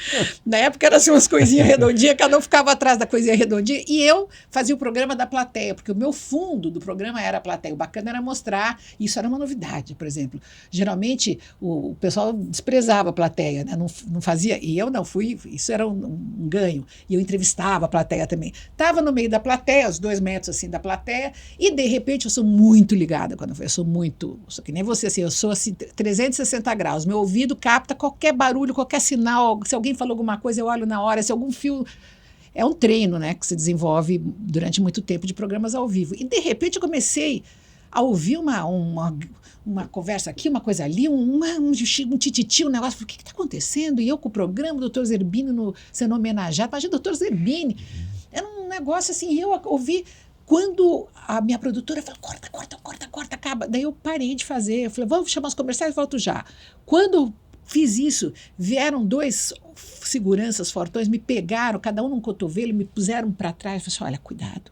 Na época eram assim, umas coisinhas redondinhas, cada um ficava atrás da coisinha redondinha, e eu fazia o programa da plateia, porque o meu fundo do programa era a plateia. O bacana era mostrar, isso era uma novidade, por exemplo. Geralmente, o pessoal desprezava a plateia, né? Não fazia, e eu não fui, isso era um ganho, e eu entrevistava a plateia também. Estava no meio da plateia, os 2 metros assim da plateia, e de repente eu sou muito ligada, eu sou que nem você, assim, eu sou assim, 360 graus, meu ouvido capta qualquer barulho, qualquer sinal, se alguém falou alguma coisa, eu olho na hora, se algum fio... É um treino, né, que se desenvolve durante muito tempo de programas ao vivo. E, de repente, eu comecei a ouvir uma conversa aqui, uma coisa ali, um tititi, um negócio. O que está acontecendo? E eu com o programa, o doutor Zerbini sendo homenageado. Imagina, doutor Zerbini. Era um negócio assim, eu ouvi... Quando a minha produtora falou, corta, acaba. Daí eu parei de fazer. Eu falei, vamos chamar os comerciais e volto já. Quando fiz isso, vieram 2 seguranças fortões, me pegaram, cada um num cotovelo, me puseram para trás. Eu falei assim, olha, cuidado,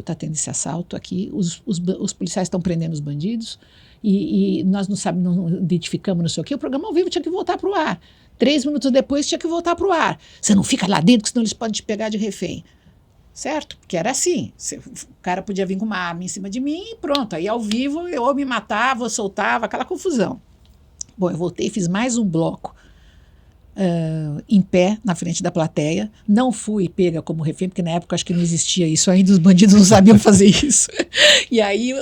tá tendo esse assalto aqui, os policiais estão prendendo os bandidos e nós não identificamos não sei o quê. O programa ao vivo tinha que voltar para o ar. 3 minutos depois tinha que voltar para o ar. Você não fica lá dentro, senão eles podem te pegar de refém. Certo? Porque era assim, o cara podia vir com uma arma em cima de mim e pronto. Aí ao vivo eu me matava, eu soltava, aquela confusão. Bom, eu voltei, fiz mais um bloco em pé, na frente da plateia. Não fui pega como refém, porque na época acho que não existia isso ainda, os bandidos não sabiam fazer isso. E aí,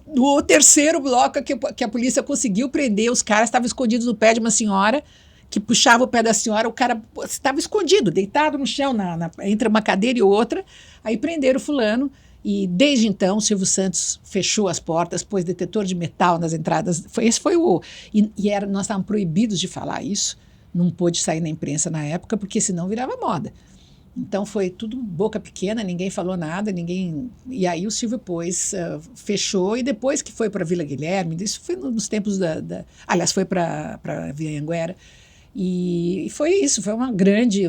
no terceiro bloco que a polícia conseguiu prender, os caras estavam escondidos no pé de uma senhora que puxava o pé da senhora, o cara estava escondido, deitado no chão, entre uma cadeira e outra, aí prenderam o fulano, e desde então o Silvio Santos fechou as portas, pôs detetor de metal nas entradas, nós estávamos proibidos de falar isso, não pôde sair na imprensa na época, porque senão virava moda. Então foi tudo boca pequena, ninguém falou nada, e aí o Silvio fechou, e depois que foi para Vila Guilherme, isso foi nos tempos aliás, foi para Vila Anhanguera, e foi isso, foi um grande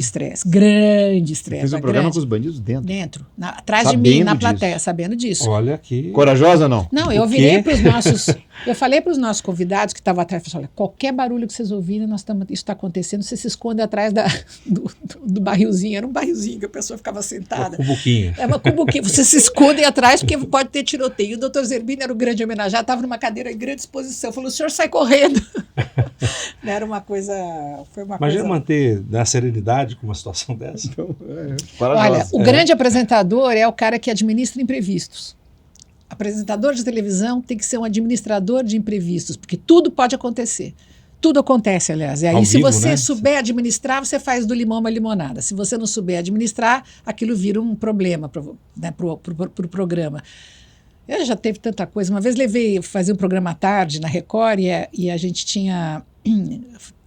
estresse, Fez um programa com os bandidos dentro. Atrás de mim, na plateia, sabendo disso. Olha que... Corajosa ou não? Não, eu falei para os nossos convidados que estavam atrás, falei, olha, qualquer barulho que vocês ouvirem, isso está acontecendo, você se esconde atrás do barrilzinho, era um barrilzinho que a pessoa ficava sentada. Uma cumbuquinha. É uma cumbuquinha, você se esconde atrás porque pode ter tiroteio. O doutor Zerbini era o grande homenageado, estava numa cadeira em grande exposição, falou, o senhor sai correndo. Era uma coisa... Imagina manter na serenidade com uma situação dessa. Então, olha, o grande apresentador é o cara que administra imprevistos. Apresentador de televisão tem que ser um administrador de imprevistos, porque tudo pode acontecer. Tudo acontece, aliás. E aí, se você souber administrar, você faz do limão uma limonada. Se você não souber administrar, aquilo vira um problema para o programa. Eu já teve tanta coisa. Uma vez fazer um programa à tarde na Record e a gente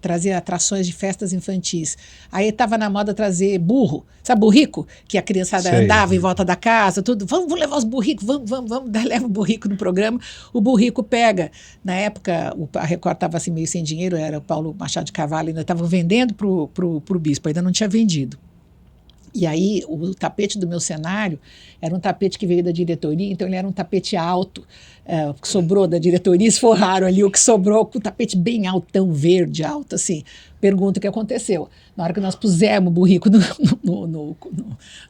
trazia atrações de festas infantis. Aí estava na moda trazer burro, sabe, burrico? Que a criançada andava em volta da casa, tudo. Vamos levar os burricos, vamos. Leva o burrico no programa. O burrico pega. Na época, a Record estava assim, meio sem dinheiro, era o Paulo Machado de Carvalho, ainda estava vendendo pro bispo, ainda não tinha vendido. E aí, o tapete do meu cenário era um tapete que veio da diretoria, então ele era um tapete alto, que sobrou da diretoria, esforraram ali o que sobrou, com o tapete bem altão, verde, alto, assim. Pergunta o que aconteceu. Na hora que nós pusemos o burrico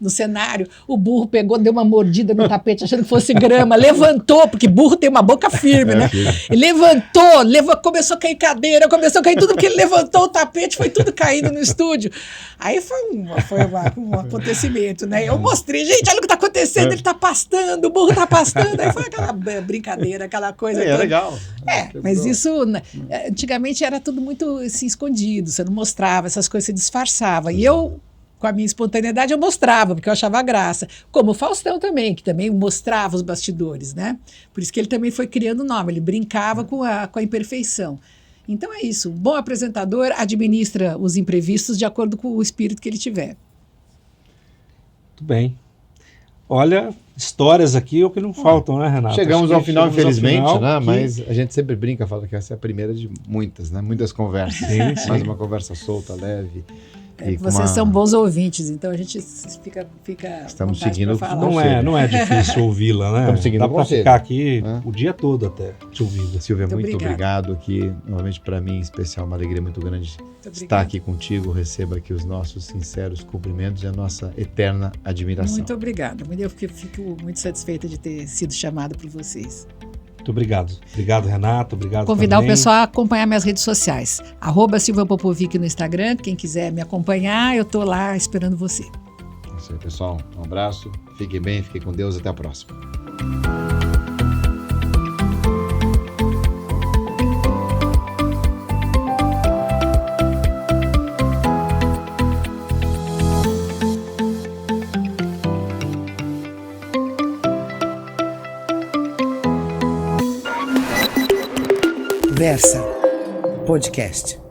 no cenário, o burro pegou, deu uma mordida no tapete, achando que fosse grama, levantou, porque burro tem uma boca firme, né? Ele levantou, começou a cair cadeira, começou a cair tudo, porque ele levantou o tapete, foi tudo caindo no estúdio. Aí foi um acontecimento, né? Eu mostrei, gente, olha o que está acontecendo, ele está pastando, o burro está pastando. Aí foi aquela brincadeira, aquela coisa. É legal. Mas isso, antigamente era tudo muito assim, escondido, você não mostrava, essas coisas se disfarçava. E eu, com a minha espontaneidade, eu mostrava, porque eu achava graça. Como o Faustão também, que também mostrava os bastidores, né? Por isso que ele também foi criando nome, ele brincava com a imperfeição. Então é isso, um bom apresentador administra os imprevistos de acordo com o espírito que ele tiver. Muito bem. Olha, histórias aqui é o que não faltam, né, Renato? Chegamos ao final, infelizmente, né? Que... Mas a gente sempre brinca, fala que essa é a primeira de muitas, né? Muitas conversas. Sim. Mais uma conversa solta, leve. Vocês são bons ouvintes, então a gente fica Estamos seguindo não é difícil ouvi-la, né? Estamos seguindo Dá para ficar aqui o dia todo até te ouvindo. Silvia, muito obrigado aqui. Novamente, para mim, em especial, uma alegria muito grande estar aqui contigo. Receba aqui os nossos sinceros cumprimentos e a nossa eterna admiração. Muito obrigada. Eu fico muito satisfeita de ter sido chamada por vocês. Muito obrigado. Obrigado, Renato. Obrigado Convidar também o pessoal a acompanhar minhas redes sociais. @Silvia Popovic no Instagram. Quem quiser me acompanhar, eu estou lá esperando você. É isso aí, pessoal. Um abraço. Fiquem bem, fiquem com Deus. Até a próxima. Versa Podcast.